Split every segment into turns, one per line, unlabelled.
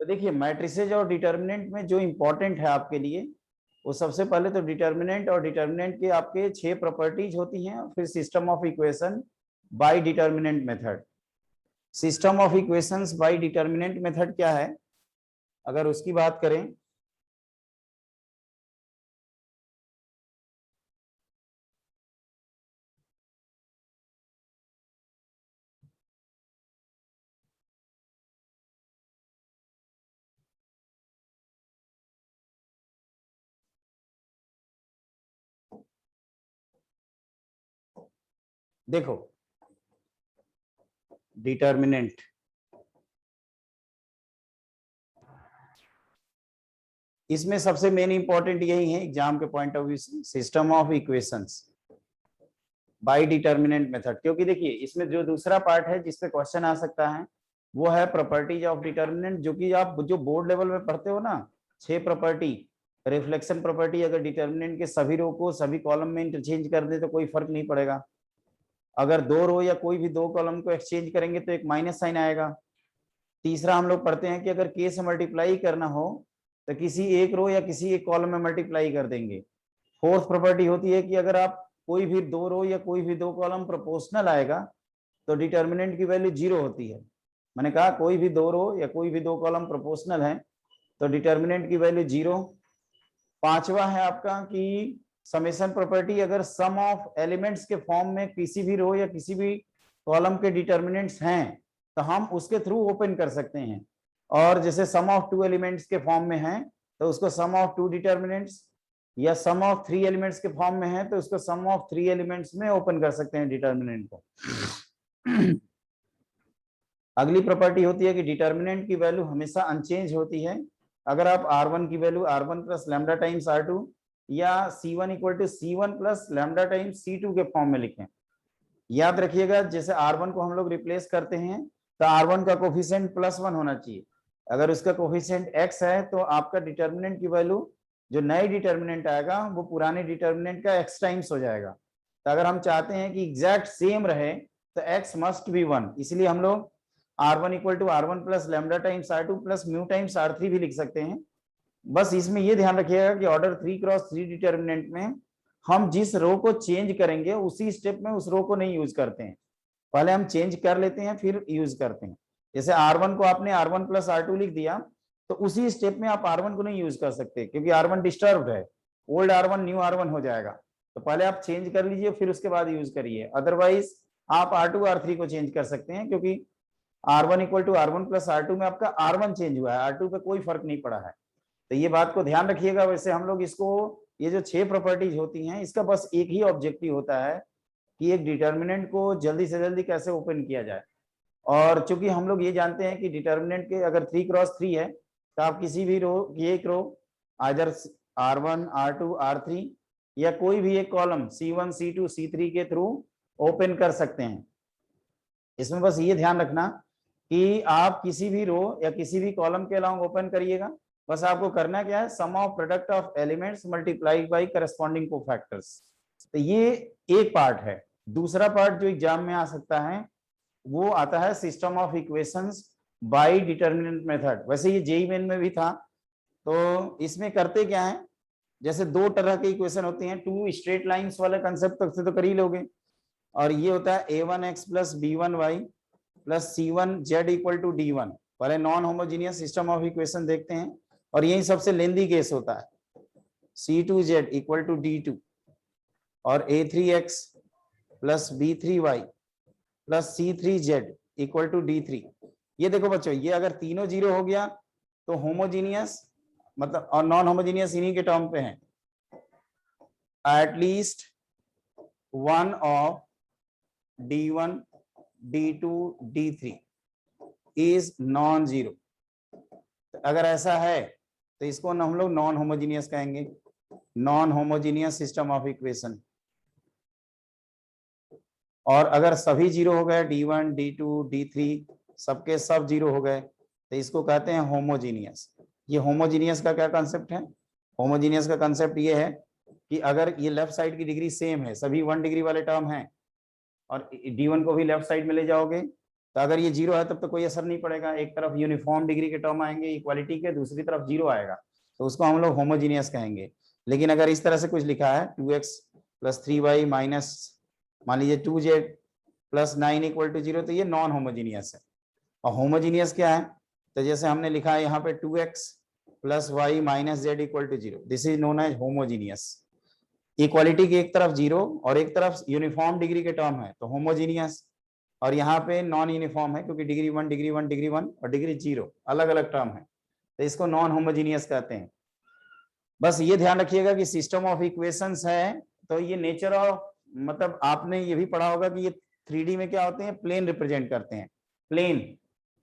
तो देखिए मैट्रिसेज और डिटर्मिनेंट में जो इंपॉर्टेंट है आपके लिए, वो सबसे पहले तो डिटर्मिनेंट, और डिटर्मिनेंट के आपके 6 प्रॉपर्टीज होती हैं, और फिर system of equation by determinant method. System of equations bye determinant method क्या है, अगर उसकी बात करें, देखो डिटर्मिनेंट, इसमें सबसे मेन इंपॉर्टेंट यही है एग्जाम के पॉइंट ऑफ व्यू से, system of equations bye determinant method. क्योंकि देखिए इसमें जो दूसरा पार्ट है जिसपे क्वेश्चन आ सकता है वो है प्रॉपर्टीज ऑफ डिटर्मिनेंट, जो कि आप जो बोर्ड लेवल में पढ़ते हो ना, 6 प्रॉपर्टी। रिफ्लेक्शन प्रॉपर्टी, अगर डिटर्मिनेंट के सभी रो को सभी कॉलम में इंटरचेंज कर दे तो कोई फर्क नहीं पड़ेगा। अगर 2 रो या कोई भी 2 कॉलम को एक्सचेंज करेंगे तो एक माइनस साइन आएगा। तीसरा हम लोग पढ़ते हैं कि अगर के से मल्टीप्लाई करना हो तो किसी एक रो या किसी एक कॉलम में मल्टीप्लाई कर देंगे। फोर्थ प्रॉपर्टी होती है कि अगर आप कोई भी 2 रो या कोई भी 2 कॉलम प्रोपोर्शनल आएगा तो डिटर्मिनेंट की वैल्यू 0 होती है। मैंने कहा कोई भी 2 रो या कोई भी 2 कॉलम प्रोपोर्शनल है तो डिटर्मिनेंट की वैल्यू 0। पांचवा है आपका कि समेशन प्रॉपर्टी, अगर सम ऑफ एलिमेंट्स के फॉर्म में किसी भी रो या किसी भी कॉलम के डिटर्मिनेंट्स हैं तो हम उसके थ्रू ओपन कर सकते हैं। और जैसे सम ऑफ 2 एलिमेंट्स के फॉर्म में है तो उसको सम ऑफ 2 डिटर्मिनेंट्स, या सम ऑफ 3 एलिमेंट्स के फॉर्म में है तो उसको सम ऑफ 3 एलिमेंट्स में ओपन कर सकते हैं डिटर्मिनेंट को। अगली प्रॉपर्टी होती है कि डिटर्मिनेंट की वैल्यू हमेशा अनचेंज होती है। अगर आप r1 की value r1 plus lambda times r2 या c1 equal to c1 plus lambda times c2 के फॉर्म में लिखें। याद रखिएगा जैसे r1 को हम लोग रिप्लेस करते हैं तो r1 का कोफिशिएंट +1 होना चाहिए। अगर उसका कोफिशिएंट x है तो आपका डिटर्मिनेंट की वैल्यू, जो नए डिटर्मिनेंट आएगा वो पुराने डिटर्मिनेंट का x टाइम्स हो जाएगा। तो अगर हम चाहते हैं कि एग्जैक्ट सेम रहे तो x मस्ट बी 1, इसलिए हम लोग r1 equal to r1 plus lambda times r2 plus mu times r3 भी लिख सकते हैं। बस इसमें ये ध्यान रखिएगा कि ऑर्डर 3x3 डिटर्मिनेंट में हम जिस रो को चेंज करेंगे उसी स्टेप में उस रो को नहीं यूज करते हैं, पहले हम चेंज कर लेते हैं फिर यूज करते हैं। जैसे r1 को आपने r1 प्लस r2 लिख दिया तो उसी स्टेप में आप r1 को नहीं यूज कर सकते क्योंकि r1 डिस्टर्ब्ड है, ओल्ड r1 न्यू r1 हो जाएगा। तो पहले आप चेंज कर लीजिए फिर उसके बाद यूज करिए। अदरवाइज आप r2 r3 को चेंज कर सकते हैं क्योंकि r1 equal to r1 plus r2 में आपका r1 चेंज हुआ है, r2 पे कोई फर्क नहीं पड़ा है। तो ये बात को ध्यान रखिएगा। वैसे हम लोग इसको, ये जो 6 प्रॉपर्टीज होती हैं इसका बस एक ही ऑब्जेक्टिव होता है कि एक डिटर्मिनेंट को जल्दी से जल्दी कैसे ओपन किया जाए। और चूंकि हम लोग ये जानते हैं कि डिटर्मिनेंट के अगर 3x3 है तो आप किसी भी रो की एक रो आइदर r1 r2 r3 या कोई भी एक कॉलम c1 c2 c3 के थ्रू ओपन कर सकते हैं। इसमें बस ये ध्यान रखना कि आप किसी भी रो या किसी भी कॉलम के अलावा ओपन करिएगा, बस आपको करना क्या है, sum of product of elements multiplied by corresponding cofactors. तो ये एक पार्ट है। दूसरा पार्ट जो एग्जाम में आ सकता है वो आता है system of equations bye determinant method. वैसे ये जेईई मेन में भी था। तो इसमें करते क्या है, जैसे 2 तरह के इक्वेशन होती हैं, 2 स्ट्रेट लाइंस वाले कंसेप्ट तक से तो कर ही लोगे, और ये होता है a1x plus b1y plus c1z equal to d1। पहले non homogeneous system of equation देखते हैं और यही सबसे लेंदी केस होता है, c2z इक्वल टू d2 और a3x plus b3y plus c3z equal to d3। ये देखो बच्चों, ये अगर तीनों 0 हो गया तो होमोजीनियस मतलब, और नॉन होमोजीनियस इन्हीं के टर्म पे हैं, at least one of d1 d2 d3 is non zero. अगर ऐसा है तो इसको हम लोग नॉन होमोजीनियस कहेंगे, non homogeneous system of equation. और अगर सभी 0 हो गए, d1 d2 d3 सबके सब 0 हो गए तो इसको कहते हैं होमोजीनियस। ये होमोजीनियस का क्या कंसेप्ट है, होमोजीनियस का कंसेप्ट ये है कि अगर ये लेफ्ट साइड की डिग्री सेम है, सभी 1 डिग्री वाले टर्म हैं, और d1 को भी लेफ्ट साइड में ले जाओगे तो अगर ये 0 है तब तो कोई असर नहीं पड़ेगा, एक तरफ यूनिफॉर्म डिग्री के टर्म आएंगे इक्वालिटी के, दूसरी तरफ 0 आएगा, तो उसको हम लोग होमोजीनियस कहेंगे। लेकिन अगर इस तरह से कुछ लिखा है 2x + 3y माइनस मान लीजिए 2z + 9 = 0, तो ये नॉन होमोजीनियस है। और होमोजीनियस क्या है, तो जैसे हमने लिखा है यहाँ पे 2x + y - z = 0, this is known as homogeneous. Equality की एक तरफ 0 और एक तरफ यूनिफॉर्म डिग्री के टर्म है तो होमोजीनियस, और यहाँ पे नॉन यूनिफॉर्म है क्योंकि डिग्री 1 डिग्री 1 डिग्री 1 और डिग्री 0 अलग अलग टर्म है, तो इसको नॉन होमोजीनियस कहते हैं। बस ये ध्यान रखिएगा कि सिस्टम ऑफ इक्वेशंस है, तो ये नेचर ऑफ, मतलब आपने ये भी पढ़ा होगा कि ये 3D में क्या होते हैं, प्लेन रिप्रेजेंट करते हैं, प्लेन।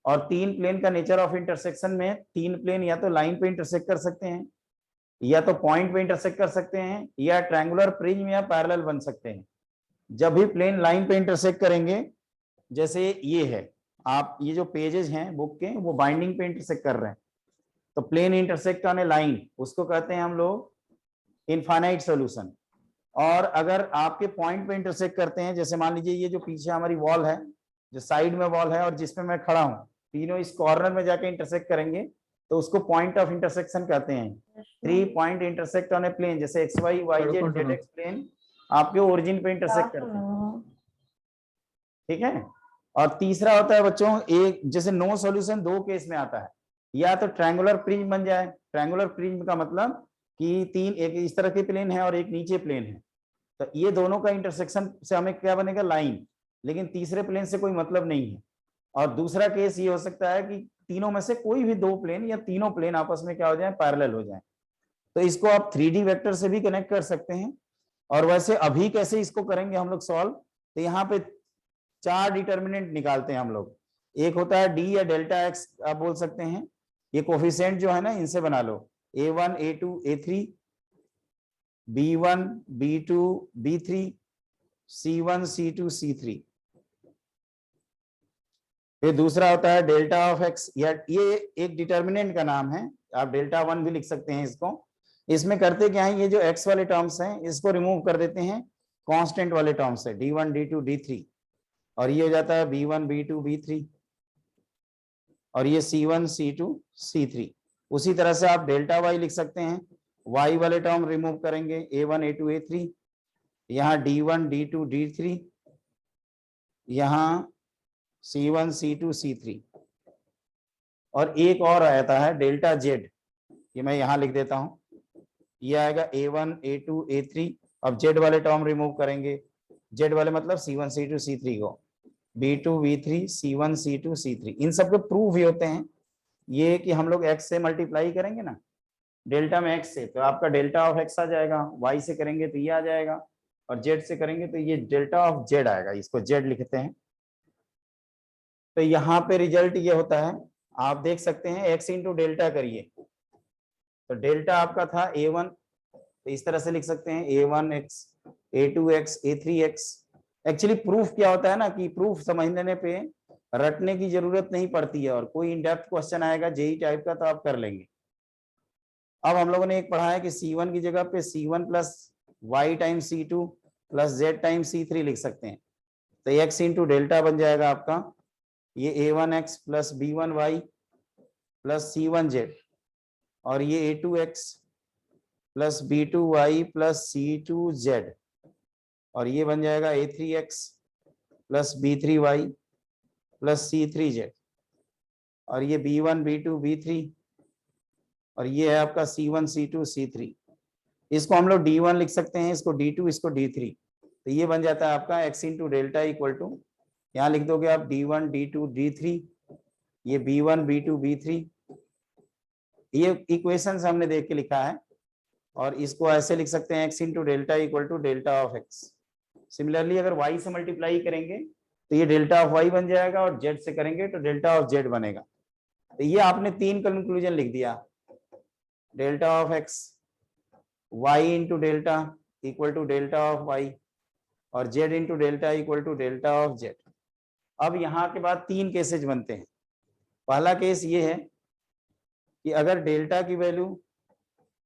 और 3 प्लेन का नेचर ऑफ इंटरसेक्शन में 3 प्लेन या तो लाइन पे इंटरसेक्ट कर सकते हैं, या तो पॉइंट पे इंटरसेक्ट कर सकते हैं, या ट्रायंगुलर प्रिज्म या पैरेलल बन सकते हैं। जब भी प्लेन लाइन पे इंटरसेक्ट करेंगे, जैसे ये है, आप ये जो पेजेस हैं बुक के वो बाइंडिंग पे इंटरसेक्ट कर रहे हैं, तो plane intersect on a line, उसको कहते हैं हम लोग इनफाइनाइट सॉल्यूशन। और अगर आपके पॉइंट पे इंटरसेक्ट करते हैं, जैसे मान लीजिए ये जो पीछे हमारी वॉल है, जो साइड में वॉल है और जिसपे मैं खड़ा हूं, तीनों इस कॉर्नर में जाके इंटरसेक्ट करेंगे, तो उसको पॉइंट ऑफ इंटरसेक्शन कहते हैं। 3 point intersect on a plane, जैसे X Y Y Z Z X plane आपके ओरिजिन पे इंटरसेक्ट करते हैं, ठीक है। और तीसरा होता है बच्चों, एक जैसे नो सॉल्यूशन 2 केस में आता है, या तो ट्रायंगुलर प्रिज्म बन जाए। ट्रायंगुलर प्रिज्म का मतलब कि 3, एक इस तरह के प्लेन है और एक नीचे प्लेन है, तो ये दोनों का इंटरसेक्शन से हमें क्या बनेगा, लाइन, लेकिन तीसरे प्लेन से कोई मतलब नहीं है। और दूसरा केस ये हो सकता है कि तीनों में से कोई भी 2 प्लेन या तीनों प्लेन आपस में क्या हो जाए, पैरेलल हो जाए, तो इसको आप 3D वेक्टर से भी कनेक्ट कर सकते हैं। और वैसे अभी कैसे इसको करेंगे हम लोग सॉल्व, तो यहाँ पे 4 डिटर्मिनेंट निकालते हैं हम लोग। एक होता है डी या डेल्टा एक्स आप बोल सकते हैं, ये कोफिशिएंट जो है ना इनसे बना लो, a1 a2 a3 b1 b2 b3 c1 c2 c3। फिर दूसरा होता है डेल्टा ऑफ एक्स, या ये एक डिटर्मिनेंट का नाम है, आप डेल्टा 1 भी लिख सकते हैं इसको। इसमें करते क्या है, ये जो एक्स वाले टर्म्स हैं इसको रिमूव कर देते हैं कांस्टेंट वाले टर्म से, d1 d2 d3, और ये हो जाता है b1 b2 b3, और ये c1 c2 c3। उसी तरह से आप डेल्टा y लिख सकते हैं, y वाले टर्म रिमूव करेंगे, a1 a2 a3, यहाँ d1 d2 d3, यहाँ c1 c2 c3, और एक और आता है डेल्टा जेड, ये मैं यहाँ लिख देता हूँ, ये आएगा a1 a2 a3। अब जेड वाले टर्म रिमूव करेंगे, जेड वाले मतलब c1 c2 c3 को, b2 b3 c1 c2 c3। इन सब के प्रूफ ही होते हैं ये कि हम लोग x से मल्टीप्लाई करेंगे ना, डेल्टा में x से, तो आपका डेल्टा ऑफ x आ जाएगा, y से करेंगे तो ये आ जाएगा, और z से करेंगे तो ये डेल्टा ऑफ z आएगा, इसको z लिखते हैं। तो यहाँ पे रिजल्ट ये होता है, आप देख सकते हैं x इंटू डेल्टा करिए, तो डेल्टा आपका था a1, तो इस तरह से लिख सकते हैं a1x a2x a3x। Actually proof क्या होता है ना, कि प्रूफ समझने पे रटने की जरूरत नहीं पड़ती है, और कोई इन डेप्थ क्वेश्चन आएगा जेई टाइप का तो आप कर लेंगे। अब हम लोगों ने एक पढ़ा है कि c1 की जगह पे c1 plus y times c2 plus z times c3 लिख सकते हैं, तो x इंटू डेल्टा बन जाएगा आपका ये a1x plus b1y plus c1z, और ये a2x plus b2y plus c2z, और ये बन जाएगा a3x plus b3y plus c3z, और ये b1 b2 b3, और ये है आपका c1 c2 c3। इसको हम लोग d1 लिख सकते हैं, इसको d2, इसको d3, तो ये बन जाता है आपका x into delta equal to, यहाँ लिख दोगे आप d1 d2 d3, ये b1 b2 b3, ये इक्वेशन हमने देख के लिखा है। और इसको ऐसे लिख सकते हैं x into delta equal to delta of x। Similarly अगर y से मल्टीप्लाई करेंगे तो ये डेल्टा ऑफ y बन जाएगा, और z से करेंगे तो डेल्टा ऑफ z बनेगा। तो ये आपने 3 कंक्लूजन लिख दिया, delta of x, y into delta equal to delta of y, और z into delta equal to delta of z। अब यहाँ के बाद 3 केसेज बनते हैं। पहला केस ये है कि अगर डेल्टा की वैल्यू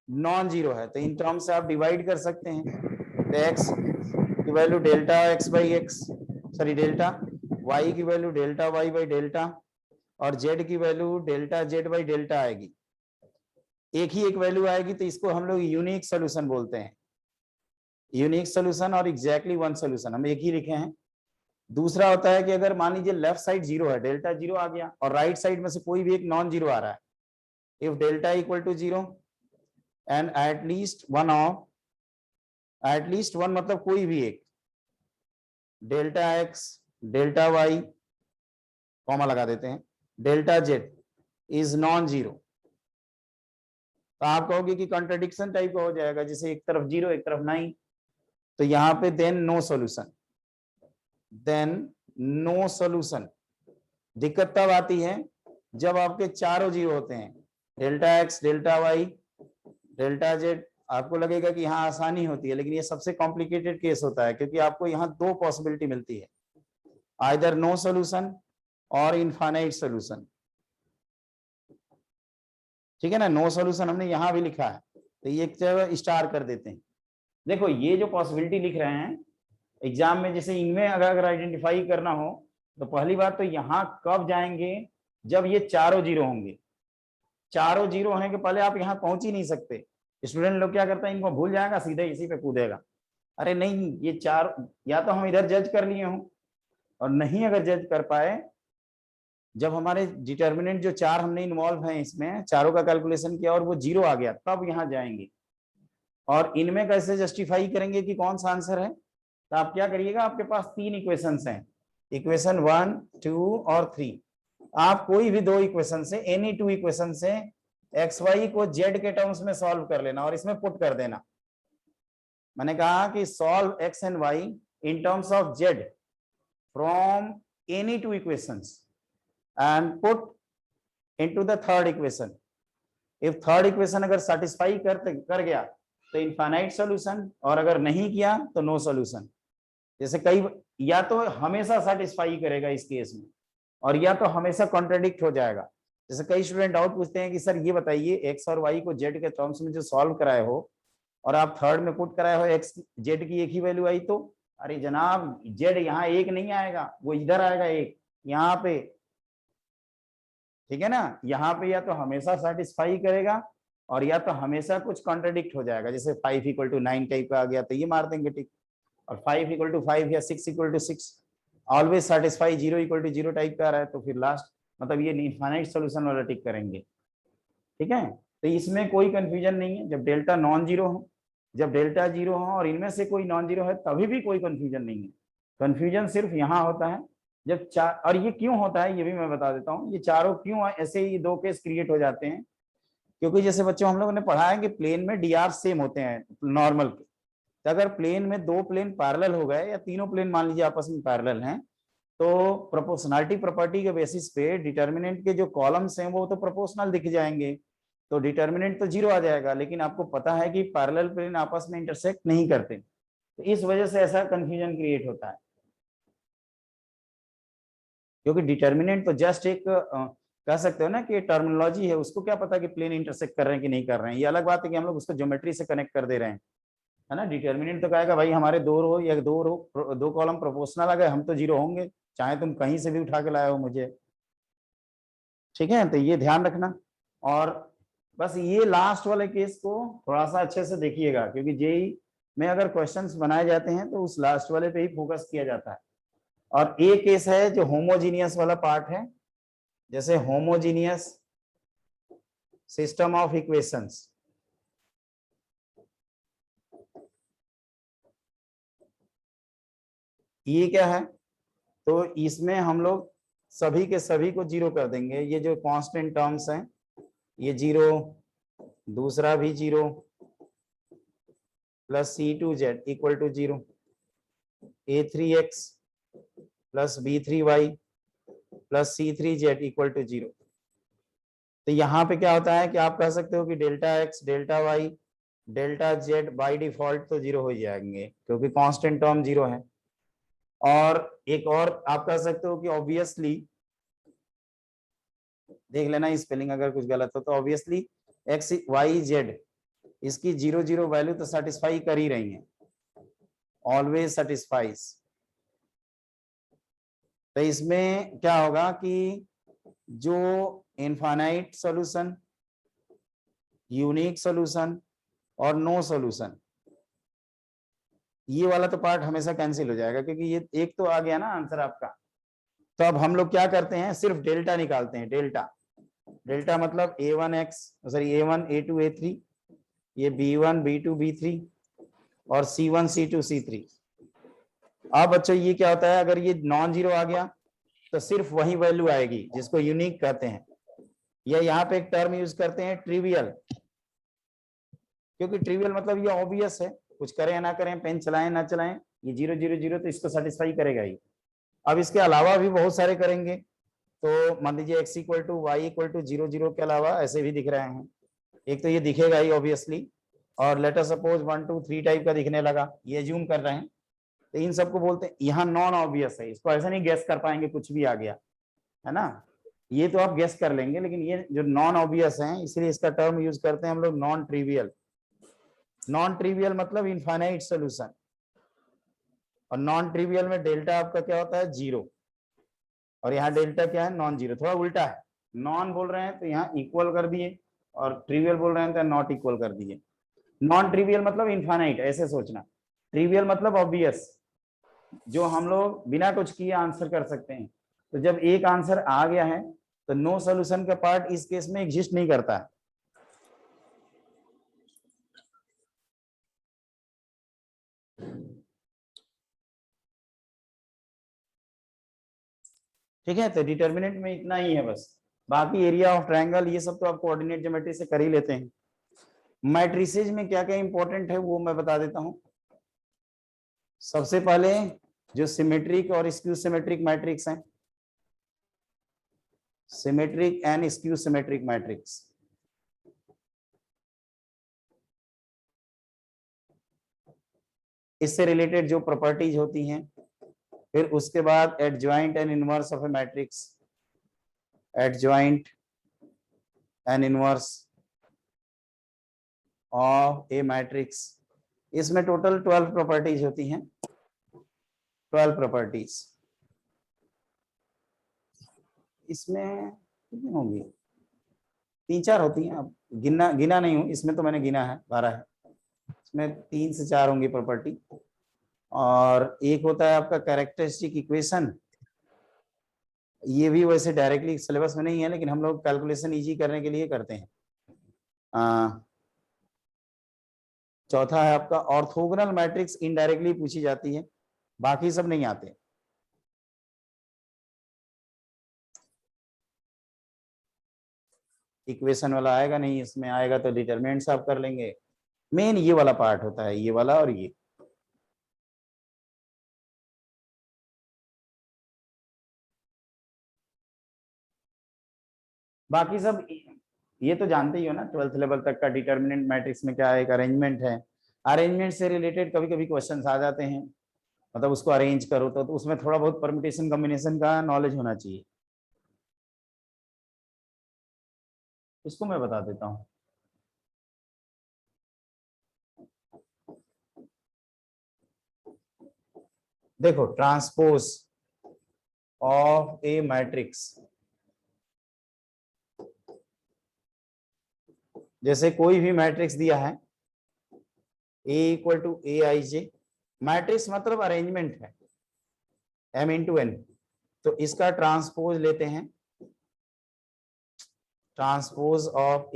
नॉन जीरो है तो इन टर्म से आप डिवाइड कर सकते हैं, तो x की value delta x by x, sorry delta y की value delta y by delta और z की value delta z by delta आएगी। एक ही एक वैल्यू आएगी तो इसको हम लोग यूनिक सोल्यूशन बोलते हैं, यूनिक सोल्यूशन और एग्जैक्टली वन सोल्यूशन हम एक ही लिखे हैं। दूसरा होता है कि अगर मान लीजिए लेफ्ट साइड जीरो है, डेल्टा जीरो आ गया और राइट साइड में से कोई भी एक नॉन जीरो आ रहा है, if delta equal to zero and at least one of, at least one मतलब कोई भी एक, delta x delta y comma लगा देते हैं, delta z is non zero, तो आप कहोगे कि कॉन्ट्रडिक्शन टाइप का हो जाएगा, जैसे एक तरफ जीरो एक तरफ नहीं, तो यहाँ पे then no solution, then no solution. दिक्कत तब आती है जब आपके चारों जीरो होते हैं, delta x delta y delta z, आपको लगेगा कि यहाँ आसानी होती है, लेकिन ये सबसे कॉम्प्लिकेटेड केस होता है, क्योंकि आपको यहाँ दो पॉसिबिलिटी मिलती है, आइदर नो सॉल्यूशन और इनफाइनाइट सॉल्यूशन। ठीक है ना, नो सॉल्यूशन हमने यहाँ भी लिखा है, तो ये एक जगह स्टार कर देते हैं। देखो ये जो पॉसिबिलिटी लिख रहे हैं एग्जाम में, जैसे इनमें अगर आइडेंटिफाई करना हो तो पहली बात तो यहाँ कब जाएंगे, जब ये चारों जीरो होंगे। चारों जीरो होने के पहले आप यहाँ पहुंच ही नहीं सकते। स्टूडेंट लोग क्या करता है, इनको भूल जाएगा, सीधे इसी पे कूदेगा, अरे नहीं ये चार, या तो हम इधर जज कर लिए हों, और नहीं अगर जज कर पाए, जब हमारे डिटर्मिनेंट जो चार हमने इन्वॉल्व हैं इसमें, चारों का कैलकुलेशन किया और वो जीरो आ गया, तब यहाँ जाएंगे। और इनमें कैसे जस्टिफाई करेंगे कि कौन सा आंसर है, तो आप क्या करिएगा, आपके पास तीन इक्वेशंस हैं, इक्वेशन 1 2 और 3, आप कोई भी दो इक्वेशन से, एनी टू इक्वेशन से एक्स वाई को जेड के टर्म्स में सॉल्व कर लेना और इसमें पुट कर देना। मैंने कहा कि solve x and y in terms of z from any two equations and put into the third equation. If third equation अगर सेटिस्फाई कर गया तो इनफाइनाइट सॉल्यूशन, और अगर नहीं किया तो नो सॉल्यूशन। जैसे कई, या तो हमेशा सेटिस्फाई करेगा इस केस में, और या तो हमेशा कॉन्ट्रडिक्ट हो जाएगा। जैसे कई स्टूडेंट डाउट पूछते हैं कि सर ये बताइए, एक्स और वाई को जेड के टर्म्स में जो सॉल्व कराए हो और आप थर्ड में पुट कराए हो एक्स जेड की एक ही वैल्यू आई, तो अरे जनाब जेड यहाँ एक नहीं आएगा, वो इधर आएगा एक, यहाँ पे, ठीक है ना, यहाँ पे या तो हमेशा सेटिस्फाई करेगा और या तो हमेशा कुछ कॉन्ट्रडिक्ट हो जाएगा। जैसे 5 = 9 टाइप का आ गया तो ये मार देंगे टिक, और 5 = 5 या 6 = 6 ऑलवेज सेटिस्फाई, 0 = 0 टाइप का आ रहा है, तो फिर लास्ट मतलब ये इनफाइनाइट सॉल्यूशन वाला टिक करेंगे। ठीक है, तो इसमें कोई कंफ्यूजन नहीं है, जब डेल्टा नॉन जीरो हो, जब डेल्टा जीरो हो और इनमें से कोई नॉन जीरो है तभी भी कोई कंफ्यूजन नहीं है। कंफ्यूजन सिर्फ यहाँ होता है जब चार, और ये क्यों होता है ये भी मैं बता देता हूँ, ये चारों क्यों ऐसे ही दो केस क्रिएट हो जाते हैं, क्योंकि जैसे बच्चों हम लोगों ने पढ़ा है कि प्लेन में डीआर सेम होते हैं नॉर्मल के, तो अगर प्लेन में दो प्लेन पैरेलल हो गए या तीनों प्लेन मान लीजिए आपस में पैरेलल हैं, तो प्रोपोर्शनलिटी प्रॉपर्टी के बेसिस पे डिटर्मिनेंट के जो कॉलम्स हैं वो तो प्रोपोर्शनल दिख जाएंगे, तो डिटर्मिनेंट तो जीरो आ जाएगा। लेकिन आपको पता है कि पैरेलल प्लेन आपस में इंटरसेक्ट नहीं करते, तो इस वजह से ऐसा कंफ्यूजन क्रिएट होता है, क्योंकि डिटर्मिनेंट तो जस्ट एक कह सकते हो ना कि टर्मिनोलॉजी है, उसको क्या पता कि प्लेन इंटरसेक्ट कर रहे हैं कि नहीं कर रहे हैं। ये अलग बात है कि हम लोग उसको ज्योमेट्री से कनेक्ट कर दे रहे हैं, है ना। डिटर्मिनेंट तो कहेगा भाई हमारे दो रो या दो कॉलम प्रोपोर्शनल आ गए, हम तो जीरो होंगे, चाहे तुम कहीं से भी उठा के लाए हो मुझे। ठीक है, तो ये ध्यान रखना, और बस ये लास्ट वाले केस को थोड़ा सा अच्छे से देखिएगा, क्योंकि जेई में अगर क्वेश्चंस बनाए जाते हैं तो उस लास्ट वाले पे ही फोकस किया जाता है। और एक केस है जो होमोजीनियस वाला पार्ट है, जैसे होमोजीनियस सिस्टम ऑफ इक्वेशंस, ये क्या है, तो इसमें हम लोग सभी के सभी को जीरो कर देंगे। ये जो कांस्टेंट टर्म्स हैं ये जीरो, दूसरा भी zero, plus C2Z equal to zero, A3X plus B3Y plus C3Z equal to zero. तो यहाँ पे क्या होता है कि आप कह सकते हो कि delta x delta y delta z by default तो जीरो हो जाएंगे, क्योंकि कांस्टेंट टर्म जीरो है। और एक और आप कह सकते हो कि ऑब्वियसली, देख लेना स्पेलिंग अगर कुछ गलत हो तो, ऑब्वियसली एक्स वाई जेड इसकी 0 0 वैल्यू तो सेटिस्फाई कर ही रही है, ऑलवेज सेटिस्फाइज। तो इसमें क्या होगा कि जो इनफाइनाइट सॉल्यूशन, यूनिक सॉल्यूशन और नो सॉल्यूशन, ये वाला तो पार्ट हमेशा कैंसिल हो जाएगा, क्योंकि ये एक तो आ गया ना आंसर आपका। तो अब हम लोग क्या करते हैं, सिर्फ डेल्टा निकालते हैं। डेल्टा, डेल्टा मतलब a1x, sorry a1 a2 a3, ये b1 b2 b3 और c1 c2 c3। अब बच्चों ये क्या होता है, अगर ये नॉन जीरो आ गया तो सिर्फ वही वैल्यू आएगी जिसको यूनिक कहते हैं, या यहाँ पे एक टर्म यूज करते हैं ट्रिवियल, क्योंकि ट्रिवियल मतलब ये ऑब्वियस है, कुछ करें या ना करें, पेन चलाएं ना चलाएं, ये 0 0 0 तो इसको सेटिस्फाई करेगा ही। अब इसके अलावा भी बहुत सारे करेंगे, तो मान लीजिए x equal to y equal to 0 0 के अलावा ऐसे भी दिख रहे हैं। एक तो ये दिखेगा ही ऑब्वियसली, और लेटर सपोज 1 2 3 टाइप का दिखने लगा, ये जूम कर रहे हैं, तो इन सबको बोलते हैं, यहाँ नॉन ऑब्वियस है, इसको ऐसा नहीं गैस कर पाएंगे कुछ भी आ गया है ना, ये तो आप गैस कर लेंगे, लेकिन ये जो नॉन ऑब्वियस है इसलिए इसका टर्म यूज करते हैं हम लोग नॉन ट्रिवियल। नॉन ट्रिवियल मतलब इनफाइनाइट सोल्यूशन, और नॉन ट्रिवियल में डेल्टा आपका क्या होता है, 0, और यहाँ डेल्टा क्या है, नॉन जीरो, थोड़ा उल्टा है, नॉन बोल रहे हैं तो यहाँ इक्वल कर दिए, और ट्रिवियल बोल रहे हैं तो नॉट इक्वल कर दिए। नॉन ट्रिवियल मतलब इनफाइनाइट, ऐसे सोचना, ट्रिवियल मतलब ऑब्वियस, जो हम लोग बिना कुछ किए आंसर कर सकते हैं। तो जब एक आंसर आ गया है तो नो सॉल्यूशन का पार्ट इस केस में एग्जिस्ट नहीं करता है। ठीक है, तो डिटर्मिनेंट में इतना ही है बस, बाकी एरिया ऑफ ट्रायंगल ये सब तो आप कोऑर्डिनेट ज्योमेट्री से कर ही लेते हैं। मैट्रिसेज में क्या क्या इंपॉर्टेंट है वो मैं बता देता हूं। सबसे पहले जो सिमेट्रिक और स्क्यू सिमेट्रिक मैट्रिक्स हैं, symmetric and skew symmetric matrix, इससे रिलेटेड जो प्रॉपर्टीज होती हैं, फिर उसके बाद adjoint and inverse of A matrix, adjoint and inverse of A matrix, इसमें टोटल 12 प्रॉपर्टीज होती हैं, 12 प्रॉपर्टीज। इसमें कितनी होंगी, 3 4 होती हैं, अब गिना नहीं हूं, इसमें तो मैंने गिना है 12 है, इसमें 3 से 4 होंगी प्रॉपर्टी। और एक होता है आपका कैरेक्टरिस्टिक इक्वेशन, ये भी वैसे डायरेक्टली सिलेबस में नहीं है, लेकिन हम लोग कैलकुलेशन इजी करने के लिए करते हैं। चौथा है आपका ऑर्थोगोनल मैट्रिक्स, इनडायरेक्टली पूछी जाती है, बाकी सब नहीं आते। इक्वेशन वाला आएगा नहीं, इसमें आएगा तो डिटरमिनेंट्स आप कर लेंगे। मेन ये वाला पार्ट होता है, ये वाला और ये। बाकी सब ये तो जानते ही हो ना, 12th लेवल तक का डिटरमिनेंट मैट्रिक्स में क्या है, एक अरेंजमेंट है, अरेंजमेंट से रिलेटेड कभी कभी क्वेश्चंस आ जाते हैं, मतलब उसको अरेंज करो तो उसमें थोड़ा बहुत परम्यूटेशन कॉम्बिनेशन का नॉलेज होना चाहिए, इसको मैं बता देता हूँ। देखो, ट्रांसपोज ऑफ ए मैट्रिक्स, जैसे कोई भी मैट्रिक्स दिया है A equal to a i j, matrix मतलब अरेंजमेंट है M इंटू N, तो इसका ट्रांसपोज लेते हैं, ट्रांसपोज ऑफ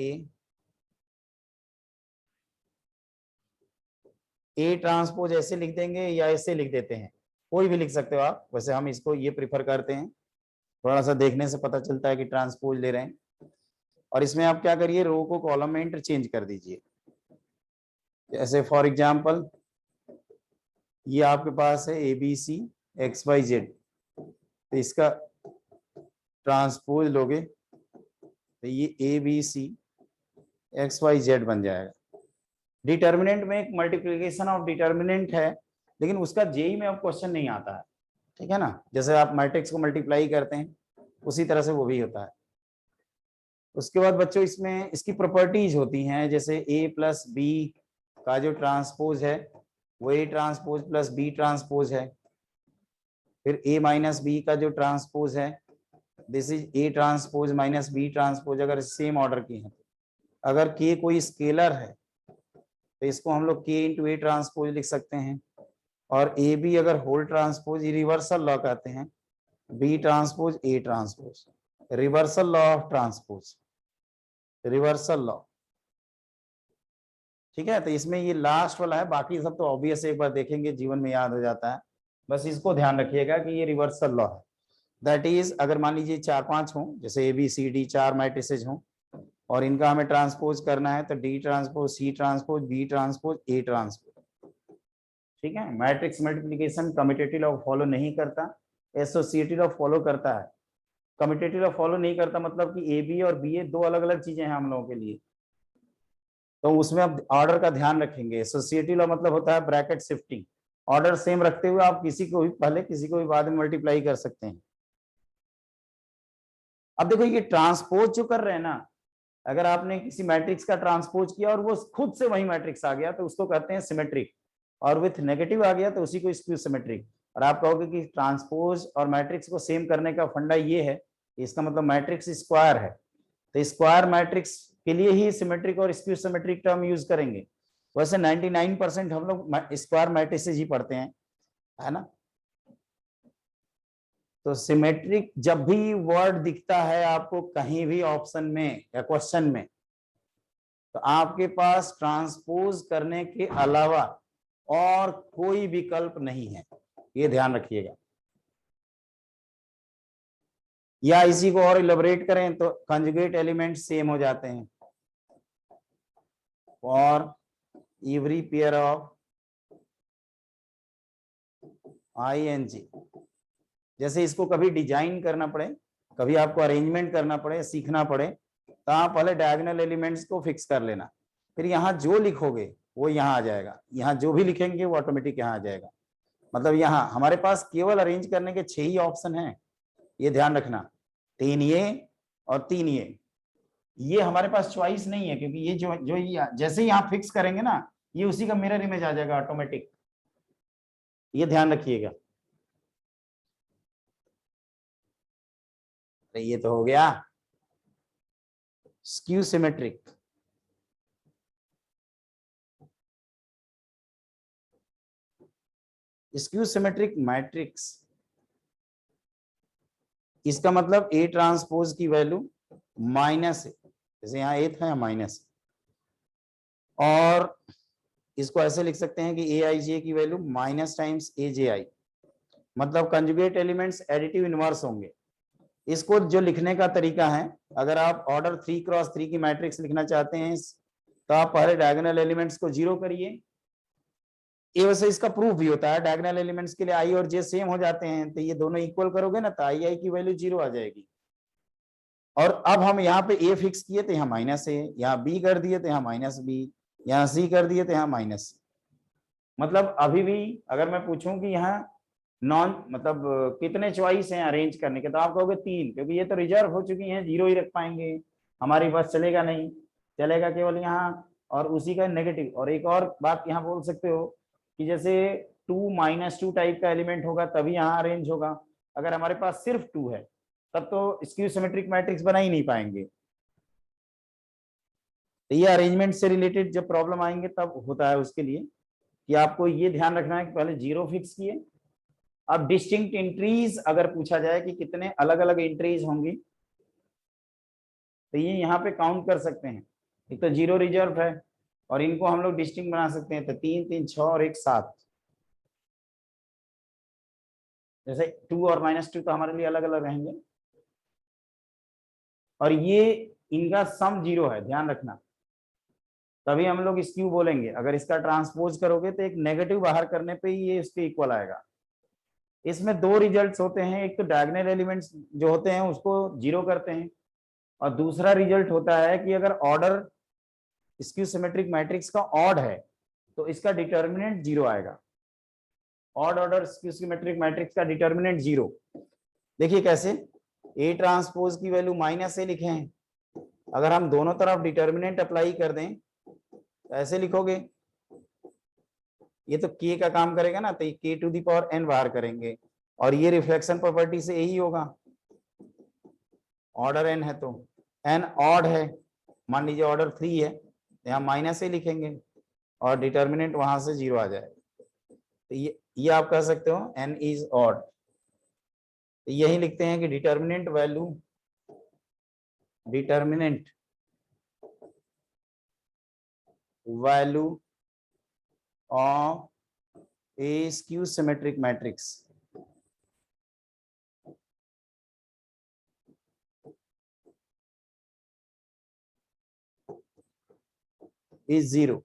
ए ट्रांसपोज ऐसे लिख देंगे या ऐसे लिख देते हैं, कोई भी लिख सकते हो आप, वैसे हम इसको ये प्रिफर करते हैं, थोड़ा सा देखने से पता चलता है कि ट्रांसपोज ले रहे हैं। और इसमें आप क्या करिए, रो को कॉलम में इंटरचेंज कर दीजिए, जैसे फॉर एग्जांपल ये आपके पास है ABC XYZ, तो इसका ट्रांसपोज लोगे तो ये ABC XYZ बन जाएगा। डिटर्मिनेंट में एक मल्टीप्लिकेशन ऑफ डिटर्मिनेंट है, लेकिन उसका जेई में अब क्वेश्चन नहीं आता है, ठीक है ना, जैसे आप मैट्रिक्स को मल्टीप्लाई करते हैं उसी तरह से वो भी होता है। उसके बाद बच्चों इसमें इसकी प्रॉपर्टीज होती हैं, जैसे A प्लस B का जो ट्रांसपोज है वो A transpose plus B transpose है, फिर A माइनस बी का जो ट्रांसपोज है, this is A transpose minus B transpose, अगर सेम ऑर्डर की है। अगर K कोई स्केलर है तो इसको हम लोग K इंटू A ट्रांसपोज लिख सकते हैं, और ए बी अगर होल ट्रांसपोज, रिवर्सल लॉ कहते हैं, b transpose a transpose, reversal law of transpose, reversal law. ठीक है, तो इसमें ये लास्ट वाला है, बाकी सब तो ऑब्वियस एक बार देखेंगे जीवन में याद हो जाता है, बस इसको ध्यान रखिएगा कि ये रिवर्सल लॉ है। दैट इज अगर मान लीजिए 4-5 हो, जैसे a b c d 4 matrices हो, और इनका हमें ट्रांसपोज करना है, तो d transpose c transpose b transpose a transpose. ठीक है, matrix multiplication commutative law follow नहीं करता, एसोसिएटिव लॉ फॉलो करता है। कम्यूटेटिव लॉ फॉलो नहीं करता मतलब कि ए बी और बी ए दो अलग अलग चीजें हैं हम लोगों के लिए, तो उसमें आप ऑर्डर का ध्यान रखेंगे। एसोसिएटिव लॉ मतलब होता है ब्रैकेट शिफ्टिंग, ऑर्डर सेम रखते हुए आप किसी को भी पहले किसी को भी बाद में मल्टीप्लाई कर सकते हैं। अब देखो ये ट्रांसपोज जो कर रहे हैं ना, अगर आपने किसी मैट्रिक्स का ट्रांसपोज किया और वो खुद से वही मैट्रिक्स आ गया तो उसको कहते हैं सिमेट्रिक, और विथ नेगेटिव आ गया तो उसी को स्क्यू सिमेट्रिक। और आप कहोगे कि ट्रांसपोज और मैट्रिक्स को सेम करने का फंडा ये है, इसका मतलब मैट्रिक्स स्क्वायर है, तो स्क्वायर मैट्रिक्स के लिए ही सिमेट्रिक और स्क्यू सिमेट्रिक टर्म यूज करेंगे। वैसे 99% हम लोग स्क्वायर मैट्रिसेस ही पढ़ते हैं, है ना। तो सिमेट्रिक जब भी वर्ड दिखता है आपको कहीं भी ऑप्शन में या क्वेश्चन में, तो आपके पास ट्रांसपोज करने के अलावा और कोई विकल्प नहीं है, ये ध्यान रखिएगा। या इसी को और इलेबोरेट करें तो कंजुगेट एलिमेंट सेम हो जाते हैं, और एवरी पेयर ऑफ ING। जैसे इसको कभी डिजाइन करना पड़े, कभी आपको अरेंजमेंट करना पड़े, सीखना पड़े, तो आप पहले डायगोनल एलिमेंट्स को फिक्स कर लेना, फिर यहाँ जो लिखोगे वो यहाँ आ जाएगा, यहाँ जो भी लिखेंगे वो ऑटोमेटिक यहाँ आ जाएगा। मतलब यहाँ हमारे पास केवल अरेंज करने के 6 ही ऑप्शन हैं, ये ध्यान रखना, 3 ये और 3 ये हमारे पास चॉइस नहीं है, क्योंकि ये जो जैसे ही यहाँ फिक्स करेंगे ना, ये उसी का मिरर इमेज आ जाएगा ऑटोमेटिक, ये ध्यान रखिएगा। ये तो हो गया skew symmetric. Skew symmetric matrix, इसका मतलब A ट्रांसपोज की वैल्यू माइनस है, जैसे यहाँ A था या माइनस, और इसको ऐसे लिख सकते हैं कि AIJ की वैल्यू माइनस टाइम्स AJI, मतलब कंजुगेट एलिमेंट्स एडिटिव इनवर्स होंगे। इसको जो लिखने का तरीका है, अगर आप ऑर्डर 3x3 की मैट्रिक्स लिखना चाहते हैं तो आप पहले डायगोनल एलिमेंट्स को 0 करिए। ये वैसे इसका प्रूफ भी होता है, डायगोनल एलिमेंट्स के लिए I और J सेम हो जाते हैं, तो ये दोनों इक्वल करोगे ना तो II की वैल्यू 0 आ जाएगी। और अब हम यहाँ पे A फिक्स किए तो यहाँ माइनस A, यहाँ B कर दिए तो यहाँ माइनस B, यहाँ C कर दिए तो यहाँ माइनस। मतलब अभी भी अगर मैं पूछूं कि यहाँ नॉन मतलब कितने चॉइस हैं अरेंज करने के, तो आप कहोगे 3, क्योंकि ये तो रिजर्व हो चुकी हैं, 0 ही रख पाएंगे, हमारी पास चलेगा नहीं, चलेगा केवल यहाँ और उसी का नेगेटिव। और एक और बात यहाँ बोल सकते हो कि जैसे 2 - 2 टाइप का एलिमेंट होगा तभी यहाँ अरेंज होगा, अगर हमारे पास सिर्फ 2 है तब तो स्क्यू सिमेट्रिक मैट्रिक्स बना ही नहीं पाएंगे। तो ये अरेंजमेंट से रिलेटेड जब प्रॉब्लम आएंगे तब होता है उसके लिए कि आपको ये ध्यान रखना है कि पहले 0 फिक्स किए। अब डिस्टिंक्ट एंट्रीज अगर पूछा जाए कि कितने अलग अलग एंट्रीज होंगी, तो ये यहाँ पे काउंट कर सकते हैं। एक तो 0 रिजर्व है और इनको हम लोग डिस्टिंक्ट बना सकते हैं, तो 3 3 6 और 1 7। जैसे 2 और -2 तो हमारे लिए अलग अलग रहेंगे, और ये इनका सम 0 है, ध्यान रखना, तभी हम लोग स्क्यू बोलेंगे। अगर इसका ट्रांसपोज करोगे तो एक नेगेटिव बाहर करने पे ही ये इसके इक्वल आएगा। इसमें 2 रिजल्ट्स होते हैं, एक तो डायगोनल एलिमेंट्स जो होते हैं उसको 0 करते हैं, और दूसरा रिजल्ट होता है कि अगर ऑर्डर स्क्यू सिमेट्रिक मैट्रिक्स का ऑड है तो इसका डिटर्मिनेंट 0 आएगा। Odd order skew symmetric matrix का डिटर्मिनेंट 0। देखिए कैसे, A ट्रांसपोज की वैल्यू -A लिखे हैं, अगर हम दोनों तरफ डिटर्मिनेंट अप्लाई कर दें तो ऐसे लिखोगे, ये तो K का काम करेगा ना, तो K to the power n बाहर करेंगे, और ये रिफ्लेक्शन प्रॉपर्टी से यही होगा, ऑर्डर एन है तो एन ऑड है, मान लीजिए ऑर्डर 3 है, यहाँ माइनस ही लिखेंगे और डिटर्मिनेंट वहां से 0 आ जाएगा। तो ये आप कह सकते हो एन इज ऑड। यही लिखते हैं कि determinant value of A skew symmetric matrix is 0.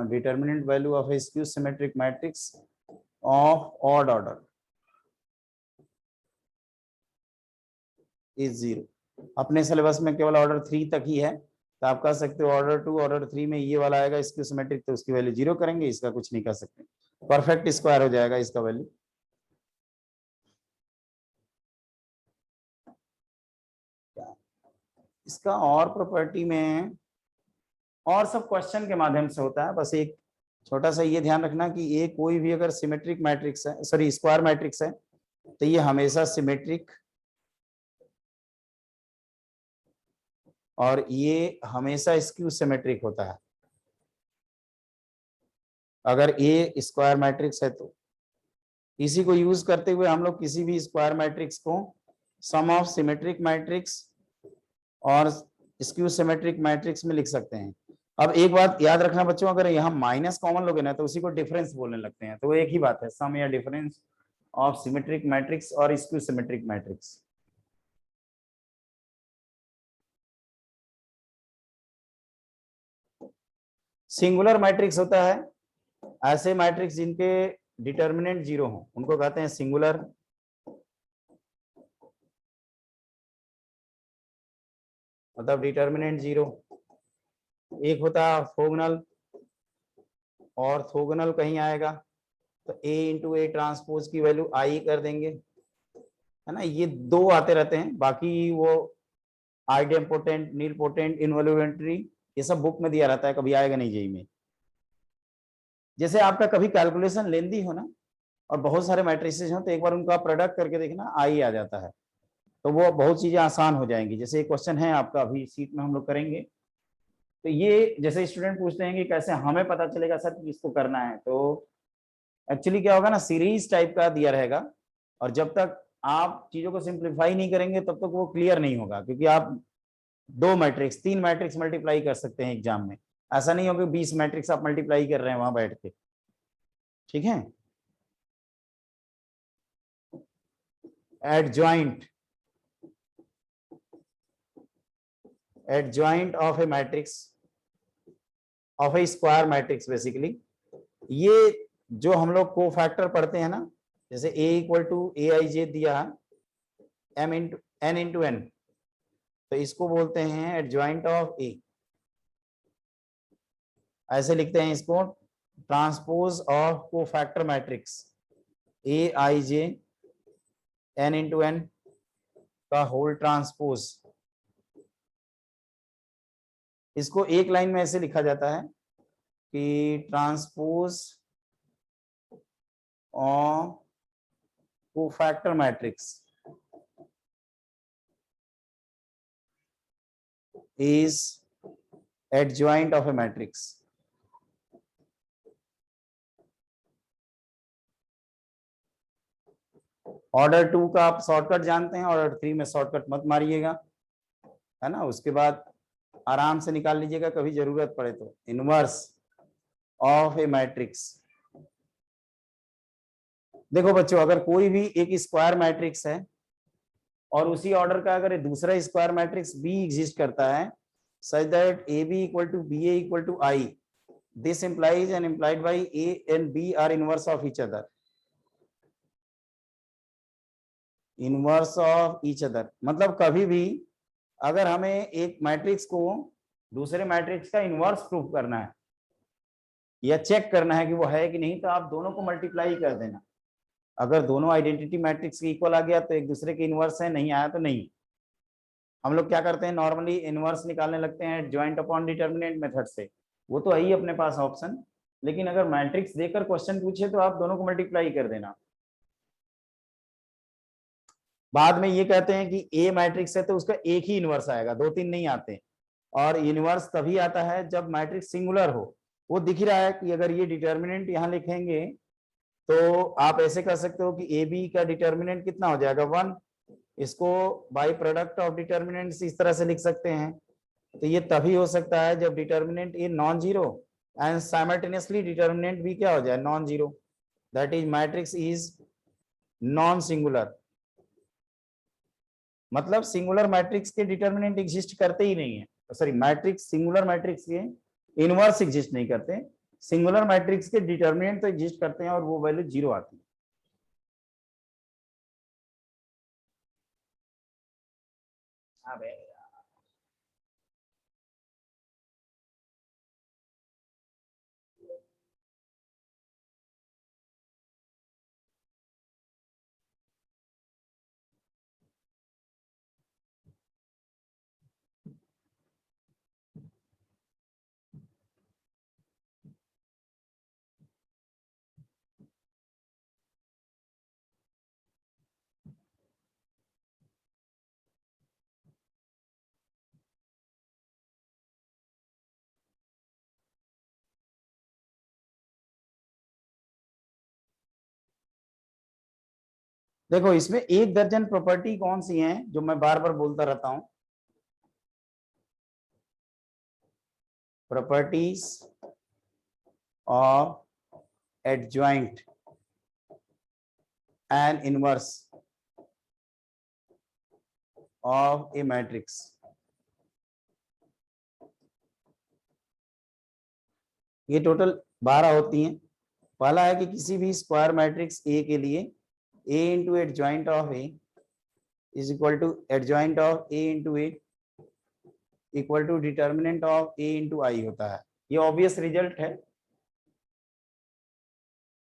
Determinant value of a skew symmetric matrix of odd order is 0. अपने सिलेबस में केवल ऑर्डर 3 तक ही है, तो आप कह सकते हो ऑर्डर 2 ऑर्डर 3 में ये वाला आएगा स्क्यू सिमेट्रिक, तो उसकी वैल्यू 0 करेंगे, इसका कुछ नहीं कर सकते, परफेक्ट स्क्वायर हो जाएगा इसका वैल्यू। इसका और प्रॉपर्टी में और सब क्वेश्चन के माध्यम से होता है, बस एक छोटा सा ये ध्यान रखना कि ये कोई भी अगर सिमेट्रिक मैट्रिक्स है, सॉरी स्क्वायर मैट्रिक्स है, तो ये हमेशा सिमेट्रिक और ये हमेशा स्क्यू सिमेट्रिक होता है। अगर ए स्क्वायर मैट्रिक्स है तो इसी को यूज करते हुए हम लोग किसी भी स्क्वायर मैट्रिक्स को सम ऑफ सिमेट्रिक मैट्रिक्स और स्क्यू सिमेट्रिक मैट्रिक्स में लिख सकते हैं। अब एक बात याद रखना बच्चों, अगर यहाँ माइनस कॉमन लोगे ना तो उसी को डिफरेंस बोलने लगते हैं, तो वो एक ही बात है, सम या डिफरेंस ऑफ सिमेट्रिक मैट्रिक्स और skew symmetric matrix. Singular matrix होता है ऐसे मैट्रिक्स जिनके डिटर्मिनेंट 0 हो, उनको कहते हैं सिंगुलर। मतलब डिटर्मिनेंट 0। एक होता है ऑर्थोगोनल, ऑर्थोगोनल कहीं आएगा तो a इंटू ए ट्रांसपोज की वैल्यू आई कर देंगे, है ना। ये 2 आते रहते हैं, बाकी वो आइडेम्पोटेंट, नीलपोटेंट, इनवॉल्यूमेंट्री, ये सब बुक में दिया रहता है, कभी आएगा नहीं जेई में। जैसे आपका कभी कैलकुलेशन लेंदी हो ना और बहुत सारे मैट्रिसेस हो, तो एक बार उनका प्रोडक्ट करके देखना, आई आ जाता है, तो वो बहुत चीजें आसान हो जाएंगी। जैसे एक क्वेश्चन है आपका अभी सीट में हम लोग करेंगे, तो ये जैसे स्टूडेंट पूछते हैं कि कैसे हमें पता चलेगा सर कि इसको करना है, तो एक्चुअली क्या होगा ना, सीरीज टाइप का दिया रहेगा, और जब तक आप चीजों को सिंप्लीफाई नहीं करेंगे तब तक वो क्लियर नहीं होगा, क्योंकि आप 2 मैट्रिक्स 3 मैट्रिक्स मल्टीप्लाई कर सकते हैं एग्जाम में, ऐसा नहीं हो कि 20 मैट्रिक्स आप मल्टीप्लाई कर रहे हैं वहां बैठ के, ठीक है। Adjoint of A matrix, of A square matrix basically, ये जो हम लोग को फैक्टर पढ़ते हैं ना, जैसे a equal to a i जे दिया m into n into n, तो इसको बोलते हैं एडजॉइंट ऑफ a। ऐसे लिखते हैं इसको, ट्रांसपोज ऑफ को factor matrix A i J n into n का होल ट्रांसपोज। इसको एक लाइन में ऐसे लिखा जाता है कि transpose of cofactor matrix is adjoint of a matrix। Order 2 का आप शॉर्टकट जानते हैं, ऑर्डर 3 में शॉर्टकट मत मारिएगा, है ना। उसके बाद आराम से निकाल लीजिएगा कभी जरूरत पड़े तो, इनवर्स ऑफ ए मैट्रिक्स। देखो बच्चों, अगर कोई भी एक स्क्वायर मैट्रिक्स है और उसी ऑर्डर का अगर दूसरा स्क्वायर मैट्रिक्स बी एग्जिस्ट करता है, such that AB equal to BA equal to I, this implies and implied by A and B are inverse of each other। Inverse of each other मतलब कभी भी अगर हमें एक मैट्रिक्स को दूसरे मैट्रिक्स का इनवर्स प्रूफ करना है या चेक करना है कि वो है कि नहीं, तो आप दोनों को मल्टीप्लाई कर देना। अगर दोनों आइडेंटिटी मैट्रिक्स के इक्वल आ गया तो एक दूसरे के इनवर्स है, नहीं आया तो नहीं। हम लोग क्या करते हैं, नॉर्मली इनवर्स निकालने लगते हैं जॉइंट अपॉन डिटर्मिनेंट मेथड से, वो तो है ही अपने पास ऑप्शन, लेकिन अगर मैट्रिक्स देकर क्वेश्चन पूछे तो आप दोनों को मल्टीप्लाई कर देना। बाद में ये कहते हैं कि ए मैट्रिक्स है तो उसका एक ही इनवर्स आएगा, 2-3 नहीं आते। और इनवर्स तभी आता है जब मैट्रिक्स सिंगुलर हो। वो दिख रहा है कि अगर ये डिटर्मिनेंट यहाँ लिखेंगे तो आप ऐसे कर सकते हो कि ए बी का डिटर्मिनेंट कितना हो जाएगा 1। इसको बाय प्रोडक्ट ऑफ डिटर्मिनेंट्स इस तरह से लिख सकते हैं। तो ये तभी हो सकता है जब determinant a non zero and simultaneously determinant भी क्या हो जाए, non zero, that is matrix is non singular. मतलब सिंगुलर मैट्रिक्स के डिटर्मिनेंट एग्जिस्ट करते ही नहीं है, सॉरी मैट्रिक्स सिंगुलर मैट्रिक्स के इनवर्स एग्जिस्ट नहीं करते, सिंगुलर मैट्रिक्स के डिटर्मिनेंट तो एग्जिस्ट करते हैं और वो वैल्यू जीरो आती है। देखो इसमें 1 दर्जन प्रॉपर्टी कौन सी हैं जो मैं बार बार बोलता रहता हूं, properties of adjoint and inverse of A matrix. ये टोटल 12 होती हैं। पहला है कि किसी भी स्क्वायर मैट्रिक्स ए के लिए A into adjoint of A is equal to adjoint of A into A equal to determinant of A into I होता है। ये ऑब्वियस रिजल्ट है,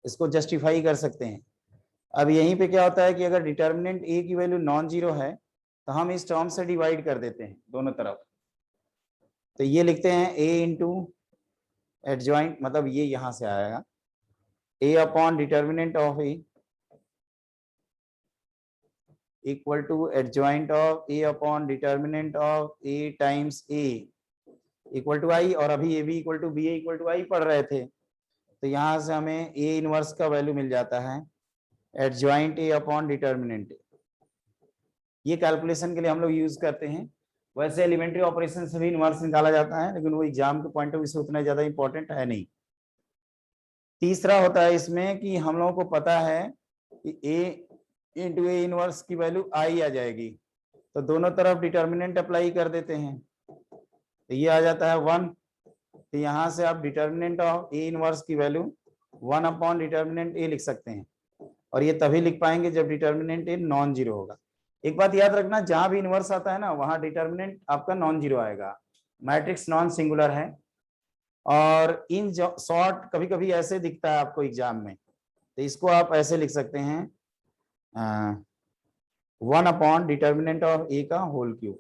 इसको जस्टिफाई कर सकते हैं। अब यहीं पे क्या होता है कि अगर डिटर्मिनेंट ए की वैल्यू नॉन जीरो है तो हम इस टर्म से डिवाइड कर देते हैं दोनों तरफ। तो ये लिखते हैं ए इंटू एडजॉइंट, मतलब ये यहां से आएगा A upon determinant of A equal to adjoint of A upon determinant of A times A equal to I. और अभी A B equal to B A equal to I पढ़ रहे थे, तो यहां से हमें ए इनवर्स का वैल्यू मिल जाता है एडजॉइंट ए अपॉन डिटर्मिनेंट ए। ये कैलकुलेशन के लिए हम लोग यूज करते हैं। वैसे एलिमेंट्री ऑपरेशन से भी इनवर्स निकाला जाता है, लेकिन वो एग्जाम के पॉइंट ऑफ व्यू से उतना ज्यादा इंपॉर्टेंट है नहीं। तीसरा होता है इसमें कि हम लोगों को पता है कि ए इंटू ए इनवर्स की वैल्यू आई आ जाएगी, तो दोनों तरफ डिटर्मिनेंट अप्लाई कर देते हैं, तो ये आ जाता है 1। तो यहाँ से आप डिटर्मिनेंट ऑफ ए इनवर्स की वैल्यू 1 अपॉन डिटर्मिनेंट ए लिख सकते हैं। और ये तभी लिख पाएंगे जब डिटर्मिनेंट ए नॉन जीरो होगा। एक बात याद रखना, जहां भी इनवर्स आता है ना वहां डिटर्मिनेंट आपका नॉन जीरो आएगा, मैट्रिक्स नॉन सिंगुलर है। और इन शॉर्ट कभी कभी ऐसे दिखता है आपको एग्जाम में, तो इसको आप ऐसे लिख सकते हैं 1 अपॉन डिटर्मिनेंट ऑफ ए का होल क्यूब।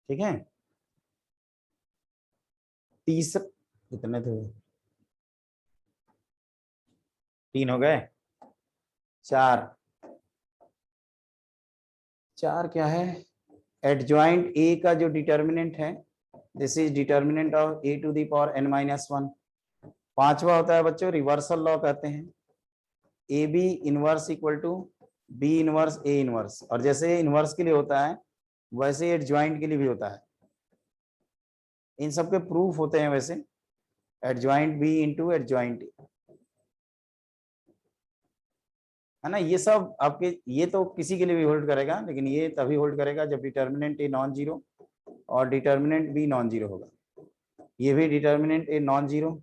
ठीक है, तीसरा कितने थे, 3 हो गए, 4 क्या है, एडजॉइंट ए का जो डिटर्मिनेंट है this is determinant of a to the power n minus 1। पांचवा होता है बच्चों रिवर्सल लॉ कहते हैं, a b inverse equal to b inverse a inverse. और जैसे इनवर्स के लिए होता है वैसे एडजॉइंट के लिए भी होता है। इन सब के प्रूफ होते हैं वैसे, एडजॉइंट बी इंटू एडजॉइंट, है ना। ये सब आपके, ये तो किसी के लिए भी होल्ड करेगा, लेकिन ये तभी होल्ड करेगा जब डिटर्मिनेंट ए नॉन जीरो और डिटर्मिनेंट बी नॉन जीरो होगा। ये भी डिटर्मिनेंट ए नॉन जीरो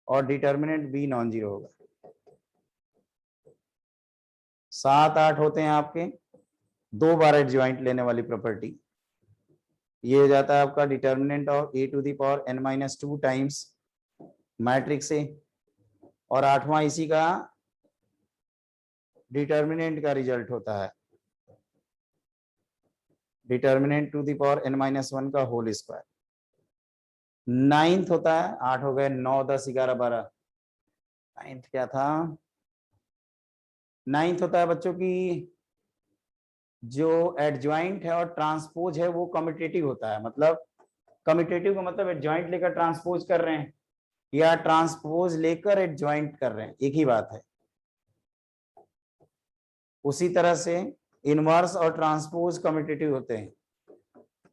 और डिटर्मिनेंट बी नॉन जीरो होगा। 7, 8 होते हैं आपके 2 बार एडजॉइंट लेने वाली प्रॉपर्टी। ये हो जाता है आपका determinant of a to the power n minus 2 times matrix a, और 8वां इसी का डिटर्मिनेंट का रिजल्ट होता है determinant to the power n minus 1 का होल स्क्वायर। 9th होता है, 8 हो गए, 9, 10, 11, 12। 9th क्या था, नाइन्थ होता है बच्चों की जो एडजॉइंट है और ट्रांसपोज है वो कम्यूटेटिव होता है। मतलब कम्यूटेटिव का मतलब एडजॉइंट लेकर ट्रांसपोज कर रहे हैं या ट्रांसपोज लेकर एडजॉइंट कर रहे हैं, एक ही बात है। उसी तरह से इनवर्स और ट्रांसपोज कम्यूटेटिव होते हैं,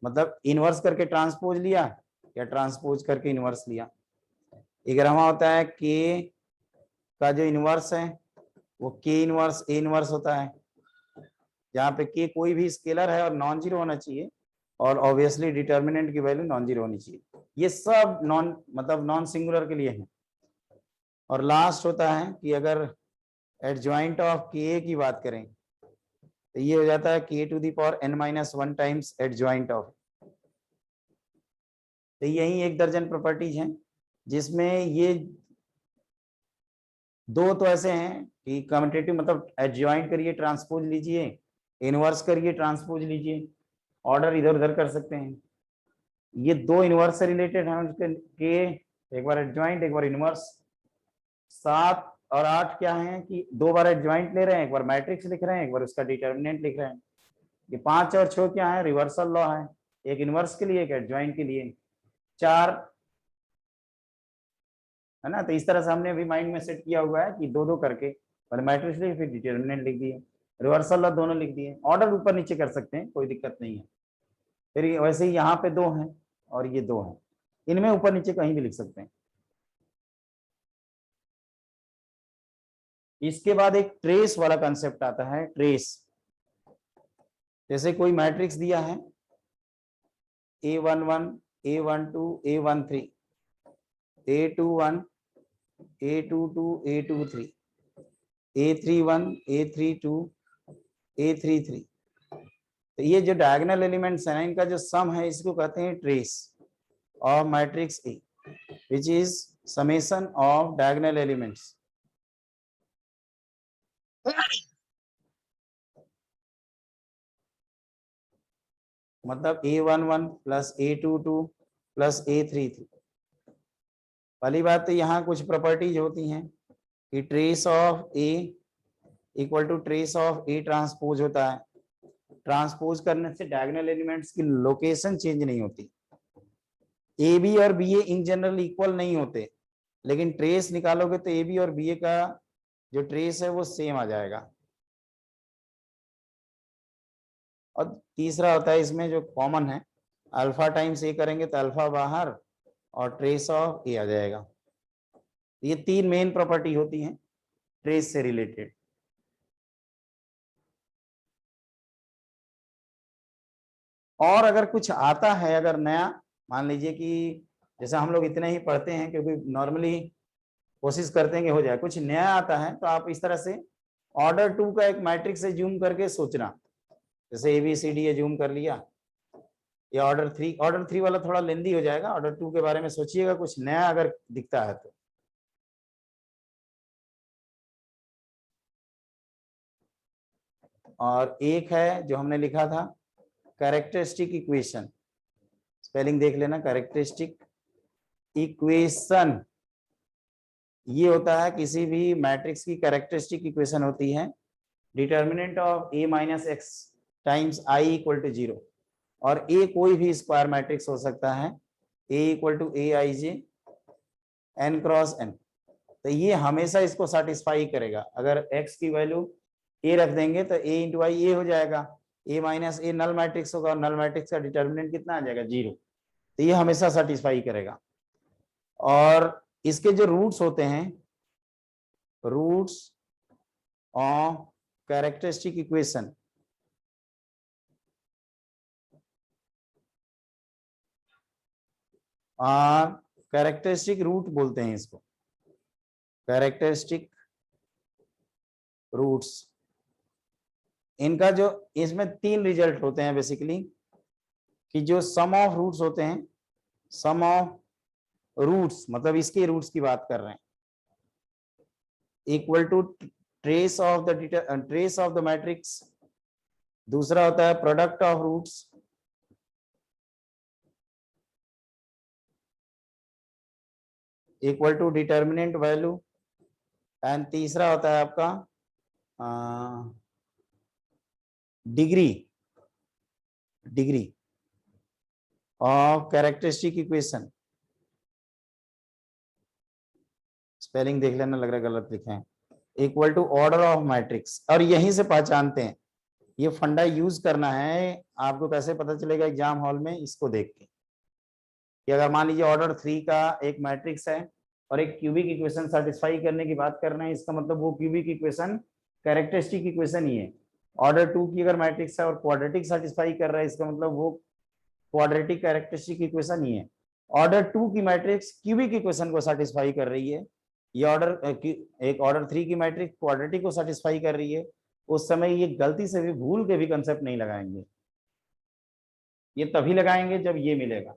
मतलब इनवर्स करके ट्रांसपोज लिया या ट्रांसपोज करके इनवर्स लिया। 11वां होता है के का जो इनवर्स है वो के इनवर्स ए इनवर्स होता है, जहाँ पे के कोई भी स्केलर है और नॉन जीरो होना चाहिए और ऑब्वियसली डिटर्मिनेंट की वैल्यू नॉन जीरो होनी चाहिए। ये सब नॉन सिंगुलर के लिए है। और लास्ट होता है कि अगर एडजॉइंट ऑफ के की बात करें तो ये हो जाता है k to the power n-1 times adjoint of. तो यही 1 दर्जन प्रॉपर्टीज हैं जिसमें ये दो तो ऐसे हैं कि कम्यूटेटिव मतलब एडजॉइंट करिए ट्रांसपोज लीजिए, इनवर्स करिए ट्रांसपोज लीजिए, ऑर्डर इधर उधर कर सकते हैं। ये दो इनवर्स से रिलेटेड हैं के, एक बार एडजॉइंट एक बार इनवर्स। 7 और 8 क्या है कि 2 बार एडजॉइंट ले रहे हैं, एक बार मैट्रिक्स लिख रहे हैं, एक बार उसका डिटर्मिनेंट लिख रहे हैं। ये 5 और 6 क्या है, रिवर्सल लॉ है, एक इनवर्स के लिए एक एडजॉइंट के लिए। 4 है ना। तो इस तरह से हमने अभी माइंड में सेट किया हुआ है कि 2-2 करके पहले मैट्रिक्स लिख फिर डिटर्मिनेंट लिख दिए, रिवर्सल लॉ दोनों लिख दिए। ऑर्डर ऊपर नीचे कर सकते हैं, कोई दिक्कत नहीं है। फिर वैसे ही यहाँ पे 2 हैं और ये 2 हैं, इनमें ऊपर नीचे कहीं भी लिख सकते हैं। इसके बाद एक ट्रेस वाला कंसेप्ट आता है। ट्रेस जैसे कोई मैट्रिक्स दिया है A11 A12 A13 A21 A22 A23 A31 A32 A33, तो ये जो डायगोनल एलिमेंट्स हैं इनका जो सम है इसको कहते हैं trace of matrix A, which is summation of diagonal elements. मतलब A11 plus A22 plus A33। पहली बात तो यहाँ कुछ प्रॉपर्टीज होती हैं कि trace of A equal to trace of a transpose होता है। ट्रांसपोज करने से डायगोनल एलिमेंट्स की लोकेशन चेंज नहीं होती। ए बी और b a in general equal नहीं होते, लेकिन ट्रेस निकालोगे तो ए बी और बी ए का जो ट्रेस है वो सेम आ जाएगा। और तीसरा होता है इसमें जो कॉमन है, अल्फा टाइम्स ए करेंगे तो अल्फा बाहर और ट्रेस ऑफ ए आ जाएगा। ये 3 मेन प्रॉपर्टी होती हैं ट्रेस से रिलेटेड। और अगर कुछ आता है, अगर नया, मान लीजिए कि जैसे हम लोग इतने ही पढ़ते हैं क्योंकि नॉर्मली कोशिश करते हैं कि हो जाए, कुछ नया आता है तो आप इस तरह से ऑर्डर 2 का एक मैट्रिक्स से जूम करके सोचना, जैसे ABCD जूम कर लिया, या ऑर्डर 3 वाला थोड़ा लेंदी हो जाएगा। ऑर्डर 2 के बारे में सोचिएगा, कुछ नया अगर दिखता है तो। और एक है जो हमने लिखा था कैरेक्टरिस्टिक इक्वेशन, स्पेलिंग देख लेना, कैरेक्टरिस्टिक इक्वेशन। ये होता है किसी भी मैट्रिक्स की कैरेक्टरिस्टिक इक्वेशन होती है, determinant of A minus x times i equal to 0। और ए कोई भी स्क्वायर मैट्रिक्स हो सकता है, A equal to AIJ n cross n। तो ये हमेशा इसको सेटिस्फाई करेगा। अगर x की वैल्यू a रख देंगे तो a इंटू आई ए हो जाएगा, a minus a null matrix होगा और नल मैट्रिक्स का डिटर्मिनेंट कितना आ जाएगा, 0। तो ये हमेशा सेटिस्फाई करेगा। और इसके जो रूट्स होते हैं, roots of characteristic equation, characteristic root बोलते हैं इसको, कैरेक्टरिस्टिक रूट्स। इनका जो इसमें 3 रिजल्ट होते हैं बेसिकली, कि जो सम ऑफ रूट्स होते हैं, सम ऑफ रूट्स मतलब इसके रूट्स की बात कर रहे हैं, equal to trace of the matrix. दूसरा होता है product of roots, equal to determinant value. And तीसरा होता है आपका degree degree of characteristic equation, spelling देख लेना, लग रहा है गलत लिखे हैं, equal to order of matrix. और यहीं से पहचानते हैं, ये फंडा यूज करना है आपको। कैसे पता चलेगा एग्जाम हॉल में, इसको देख के कि अगर मान लीजिए ऑर्डर 3 का एक मैट्रिक्स है और एक क्यूबिक इक्वेशन सेटिस्फाई करने की बात कर रहे हैं, इसका मतलब वो क्यूबिक इक्वेशन कैरेक्टरिस्टिक इक्वेशन ही है। ऑर्डर 2 की अगर मैट्रिक्स है और क्वाड्रेटिक सेटिस्फाई कर रहा है, इसका मतलब वो क्वाड्रेटिक कैरेक्टरिस्टिक इक्वेशन ही है। ऑर्डर 2 की मैट्रिक्स क्यूबिक इक्वेशन को सेटिस्फाई कर रही है, ये एक ऑर्डर 3 की मैट्रिक्स क्वाड्रेटिक को सेटिस्फाई कर रही है, उस समय ये गलती से भी भूल के भी कंसेप्ट नहीं लगाएंगे, ये तभी लगाएंगे जब ये मिलेगा।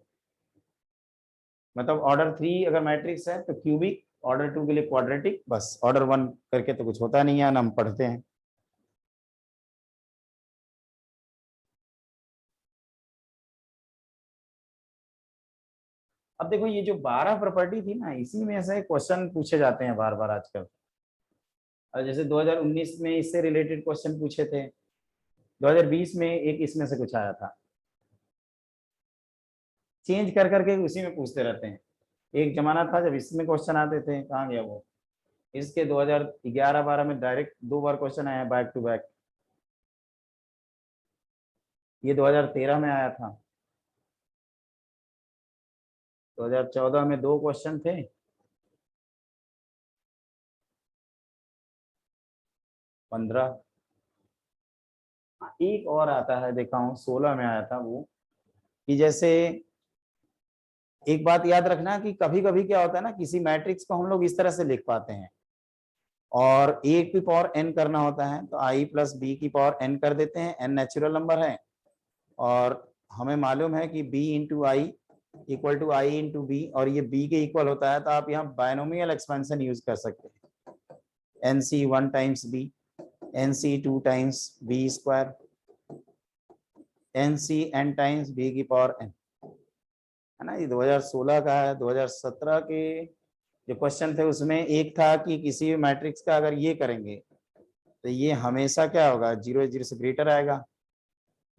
मतलब ऑर्डर 3 अगर मैट्रिक्स है तो क्यूबिक, ऑर्डर 2 के लिए क्वाड्रेटिक, बस ऑर्डर 1 करके तो कुछ होता नहीं है ना, हम पढ़ते हैं। अब देखो ये जो 12 प्रॉपर्टी थी ना, इसी में से क्वेश्चन पूछे जाते हैं बार बार आजकल। और जैसे 2019 में इससे रिलेटेड क्वेश्चन पूछे थे, 2020 में एक इसमें से कुछ आया था, चेंज कर करके उसी में पूछते रहते हैं। एक जमाना था जब इसमें क्वेश्चन आते थे, कहाँ गया वो, इसके 2011-12 में डायरेक्ट 2 बार क्वेश्चन आया बैक टू बैक। ये 2013 में आया था, 2014 में 2 क्वेश्चन थे, 15, एक और आता है देखा हूँ 16 में आया था वो। कि जैसे एक बात याद रखना कि कभी कभी क्या होता है ना, किसी मैट्रिक्स को हम लोग इस तरह से लिख पाते हैं और ए की पावर एन करना होता है तो आई प्लस बी की पावर एन कर देते हैं, एन नेचुरल नंबर है और हमें मालूम है कि b into i equal to i into b, और ये बी के इक्वल होता है, तो आप यहाँ बायनोमियल एक्सपेंशन यूज कर सकते हैं, n c 1 times b, n c 2 times b square, n c n times b की पावर एन, है ना। ये 2016 का है। 2017 के जो क्वेश्चन थे उसमें एक था कि किसी भी मैट्रिक्स का अगर ये करेंगे तो ये हमेशा क्या होगा, 0 से ग्रेटर आएगा।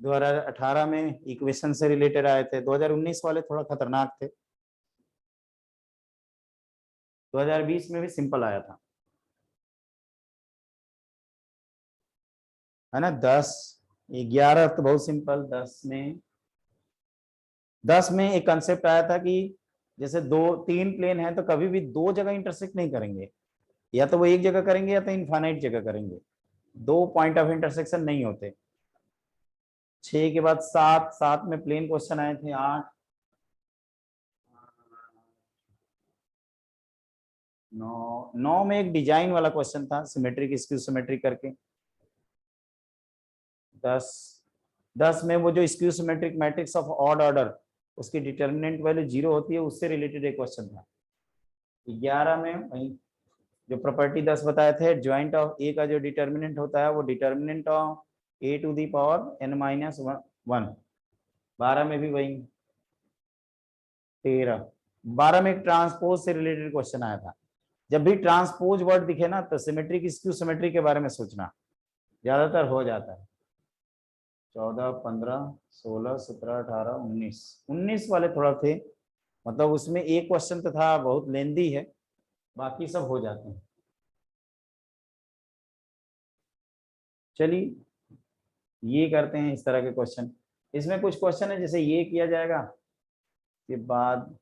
2018 में इक्वेशन से रिलेटेड आए थे, 2019 वाले थोड़ा खतरनाक थे, 2020 में भी सिंपल आया था, है ना। 10, 11 तो बहुत सिंपल। 10 में एक कंसेप्ट आया था कि जैसे 2-3 प्लेन है तो कभी भी 2 जगह इंटरसेक्ट नहीं करेंगे, या तो वो एक जगह करेंगे या तो इनफाइनाइट जगह करेंगे, 2 पॉइंट ऑफ इंटरसेक्शन नहीं होते। 6 के बाद 7, 7 में प्लेन क्वेश्चन आए थे। 8, 9 में एक डिजाइन वाला क्वेश्चन था, सिमेट्रिक स्क्यू सिमेट्रिक करके। 10 10 में वो जो skew symmetric matrix of odd order, उसकी डिटर्मिनेंट वैल्यू 0 होती है, उससे रिलेटेड एक क्वेश्चन था। 11 में वही जो प्रॉपर्टी 10 बताए थे, ज्वाइंट ऑफ ए का जो डिटर्मिनेंट होता है वो determinant of a to the power n minus 1। 12 में भी वही। 13, 12 में एक ट्रांसपोज से रिलेटेड क्वेश्चन आया था। जब भी ट्रांसपोज वर्ड दिखे ना तो सिमेट्रिक स्क्यू सिमेट्रिक के बारे में सोचना, ज्यादातर हो जाता है। 14, 15, 16, 17, 18, 19, 19 वाले थोड़ा थे, मतलब उसमें एक क्वेश्चन तो था बहुत लेंदी है, बाकी सब हो जाते हैं। चलिए ये करते हैं इस तरह के क्वेश्चन। इसमें कुछ क्वेश्चन है जैसे ये किया जाएगा के बाद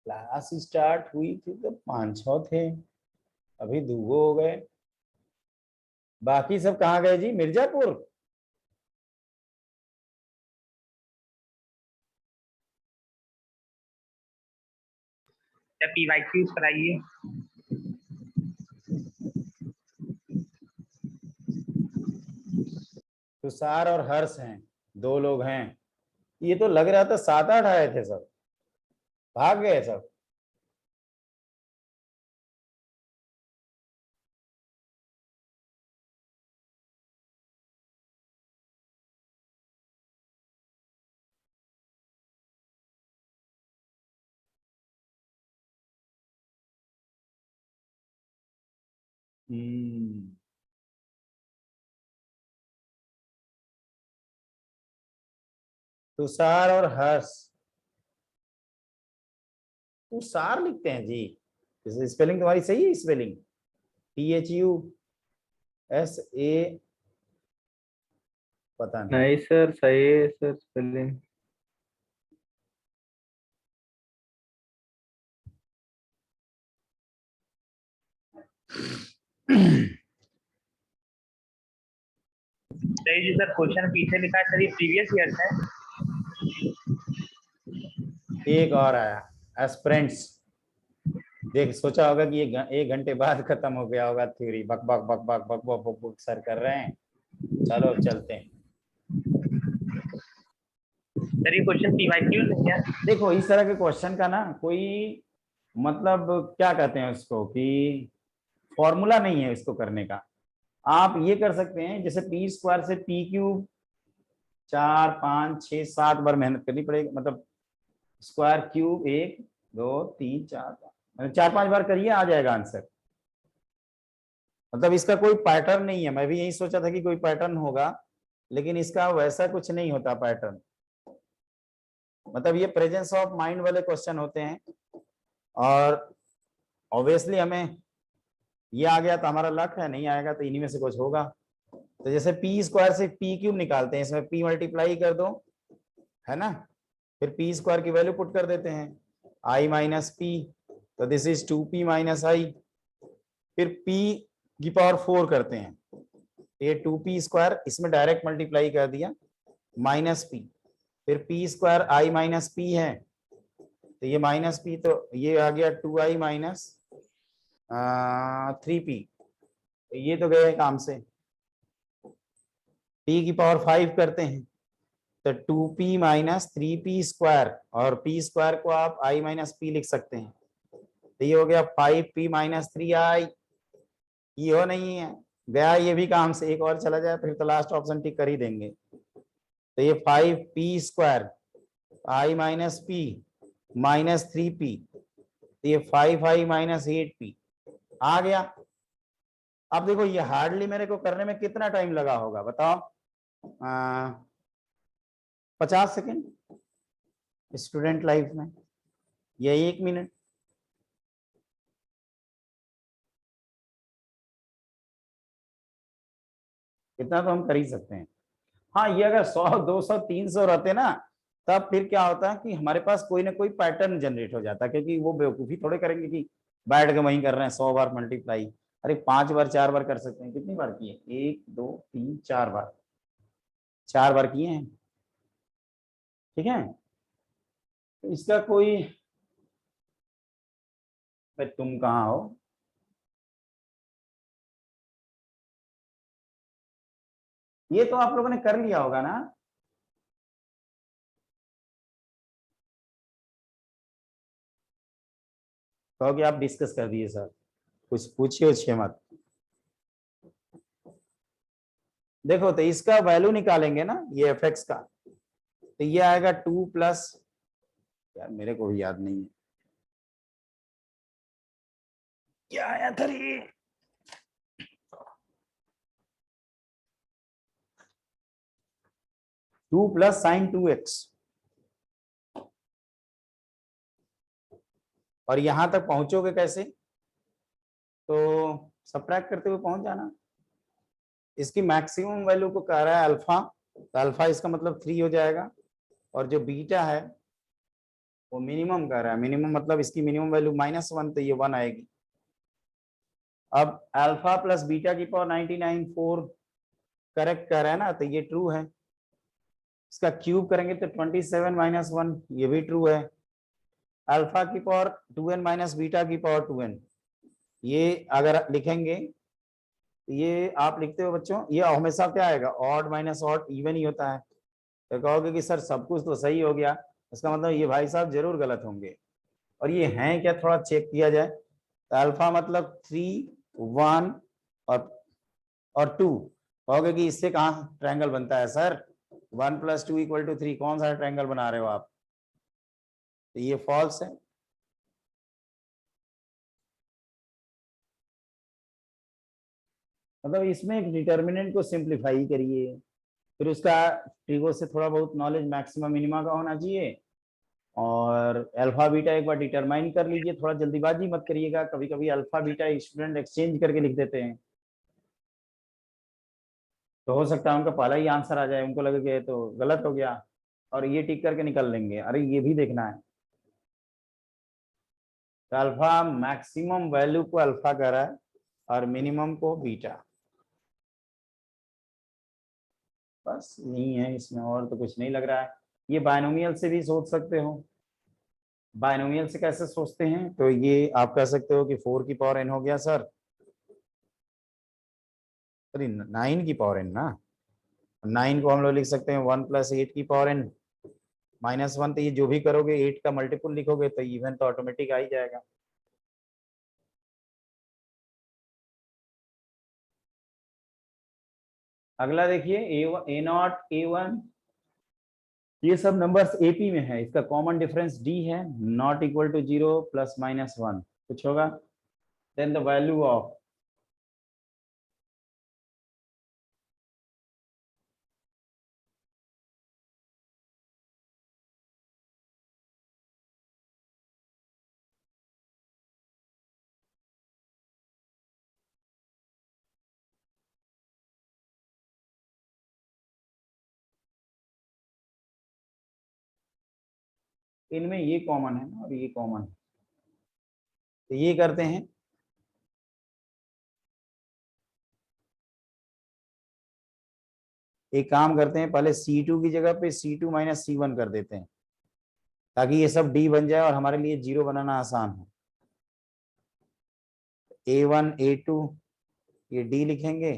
क्लास स्टार्ट हुई थी तो 5-6 थे, अभी 2 हो गए। बाकी सब कहाँ गए जी, मिर्जापुर?
या पी वाई क्यूज कराइए।
तुषार और हर्ष हैं, 2 लोग हैं। ये तो लग रहा था 7-8 आए थे, सब भाग गए सब। तुषार और हर्ष, तुषार लिखते हैं जी। स्पेलिंग तुम्हारी सही है, स्पेलिंग THUSA, पता नहीं।
नहीं सर, सही है सर स्पेलिंग।
सही जी सर, क्वेश्चन पीछे लिखा है सर, ये प्रीवियस ईयर है।
एक और आया एस्पिरेंट्स। देख सोचा होगा कि ये 1 घंटे बाद खत्म हो गया होगा थ्योरी, बक बक बक बक बक बक बक बक सर कर रहे हैं। चलो अब चलते हैं।
सर ये क्वेश्चन पी वाई क्यूज है क्या?
देखो इस तरह के क्वेश्चन का ना कोई मतलब क्या कहते हैं उसको कि फॉर्मूला नहीं है इसको करने का। आप ये कर सकते हैं जैसे पी स्क्वायर से पी क्यूब 4 5 6 7 बार मेहनत करनी पड़ेगी, मतलब स्क्वायर क्यूब 1 2 3 4 5 4-5 बार करिए, आ जाएगा आंसर। मतलब इसका कोई पैटर्न नहीं है। मैं भी यही सोचा था कि कोई पैटर्न होगा, लेकिन इसका वैसा कुछ नहीं होता पैटर्न। मतलब ये प्रेजेंस ऑफ माइंड वाले क्वेश्चन होते हैं। और ऑब्वियसली हमें ये आ गया तो हमारा लक है, नहीं आएगा तो इन्हीं में से कुछ होगा। तो जैसे पी स्क्वायर से पी क्यूब निकालते हैं, इसमें पी मल्टीप्लाई कर दो, है ना, फिर पी स्क्वायर की वैल्यू पुट कर देते हैं आई माइनस पी, तो दिस इज 2p माइनस आई। फिर p की पावर 4 करते हैं, ये 2p स्क्वायर, इसमें डायरेक्ट मल्टीप्लाई कर दिया माइनस p, फिर p स्क्वायर आई माइनस p है, तो ये माइनस p, तो ये आ गया 2i माइनस 3p, ये तो गए काम से। p की पावर 5 करते हैं तो 2p माइनस 3p स्क्वायर, और p स्क्वायर को आप i माइनस p लिख सकते हैं, तो ये हो गया 5p माइनस 3i। ये हो नहीं है, गया ये भी काम से। एक और चला जाए फिर तो लास्ट ऑप्शन टिक कर ही देंगे। तो ये 5p square i minus p minus 3p, तो ये 5i माइनस 8p आ गया। अब देखो ये हार्डली मेरे को करने में कितना टाइम लगा होगा बताओ? 50 सेकेंड स्टूडेंट लाइफ में, या 1 मिनट। इतना तो हम कर ही सकते हैं। हाँ, ये अगर 100 200 300 रहते ना, तब फिर क्या होता है कि हमारे पास कोई ना कोई पैटर्न जनरेट हो जाता है, क्योंकि वो बेवकूफी थोड़े करेंगे कि बैठ के वहीं कर रहे हैं 100 बार मल्टीप्लाई। अरे 5 बार 4 बार कर सकते हैं। कितनी बार किए? 1 2 3 4 बार, 4 बार किए हैं, ठीक है। तो इसका कोई, भाई तुम कहाँ हो? ये तो आप लोगों ने कर लिया होगा ना। कहो कि आप डिस्कस कर दिए सर, कुछ पूछिए उछिए मत। देखो तो इसका वैल्यू निकालेंगे ना, ये एफ एक्स का, तो ये आएगा 2 प्लस, यार मेरे को भी याद नहीं है क्या आया था ये, 2 प्लस साइन 2x, और यहां तक पहुंचोगे कैसे? तो सब्ट्रैक्ट करते हुए पहुंच जाना। इसकी मैक्सिमम वैल्यू को कह रहा है अल्फा, तो अल्फा इसका मतलब 3 हो जाएगा, और जो बीटा है वो मिनिमम कह रहा है। मिनिमम मतलब इसकी मिनिमम वैल्यू -1, तो ये 1 आएगी। अब अल्फा प्लस बीटा की पावर 99 4 करेक्ट कह रहा है ना, तो ये ट्रू है। इसका क्यूब करेंगे तो 27 - 1, ये भी ट्रू है। अल्फा की पावर 2n माइनस बीटा की पावर 2n, ये अगर लिखेंगे ये आप लिखते हो बच्चों, ये हमेशा क्या आएगा, odd minus odd even he होता है। तो कहोगे कि सर सब कुछ तो सही हो गया, इसका मतलब ये भाई साहब जरूर गलत होंगे। और ये हैं क्या, थोड़ा चेक किया जाए। तो अल्फा मतलब 3 1 और 2, कहोगे कि इससे कहाँ ट्रायंगल बनता है सर, 1 + 2 = 3, कौन सा ट्रायंगल बना रहे हो आप, तो ये फॉल्स है। मतलब इसमें एक डिटर्मिनेंट को सिंप्लीफाई करिए, फिर उसका ट्रिगो से थोड़ा बहुत नॉलेज मैक्सिमम मिनिमा का होना चाहिए, और अल्फा बीटा एक बार डिटरमाइन कर लीजिए, थोड़ा जल्दीबाजी मत करिएगा, कभी कभी अल्फा बीटा स्टूडेंट एक्सचेंज करके लिख देते हैं, तो हो सकता है उनका पहला ही आंसर आ जाए, उनको लगे कि ये तो गलत हो गया, और ये टिक करके निकल लेंगे, अरे ये भी देखना है। तो अल्फा मैक्सिमम वैल्यू को अल्फा कह रहा है और मिनिमम को बीटा, बस यही है इसमें, और तो कुछ नहीं लग रहा है। ये बायनोमियल से भी सोच सकते हो। बायनोमियल से कैसे सोचते हैं, तो ये आप कह सकते हो कि 4 की पावर n हो गया सर, सॉरी 9 की पावर n ना, 9 को हम लोग लिख सकते हैं 1 + 8 की पावर n -1, तो ये जो भी करोगे 8 का मल्टीपल लिखोगे तो इवन तो ऑटोमेटिक आ ही जाएगा। अगला देखिए a0 a1, ये सब नंबर्स एपी में है, इसका कॉमन डिफरेंस d है, नॉट इक्वल टू 0 +-1 कुछ होगा, देन द वैल्यू ऑफ, इनमें ये कॉमन है ना और ये कॉमन है, तो ये करते हैं, एक काम करते हैं, पहले C2 की जगह पे C2 - C1 कर देते हैं, ताकि ये सब D बन जाए और हमारे लिए 0 बनाना आसान हो। A1 A2 ये D लिखेंगे,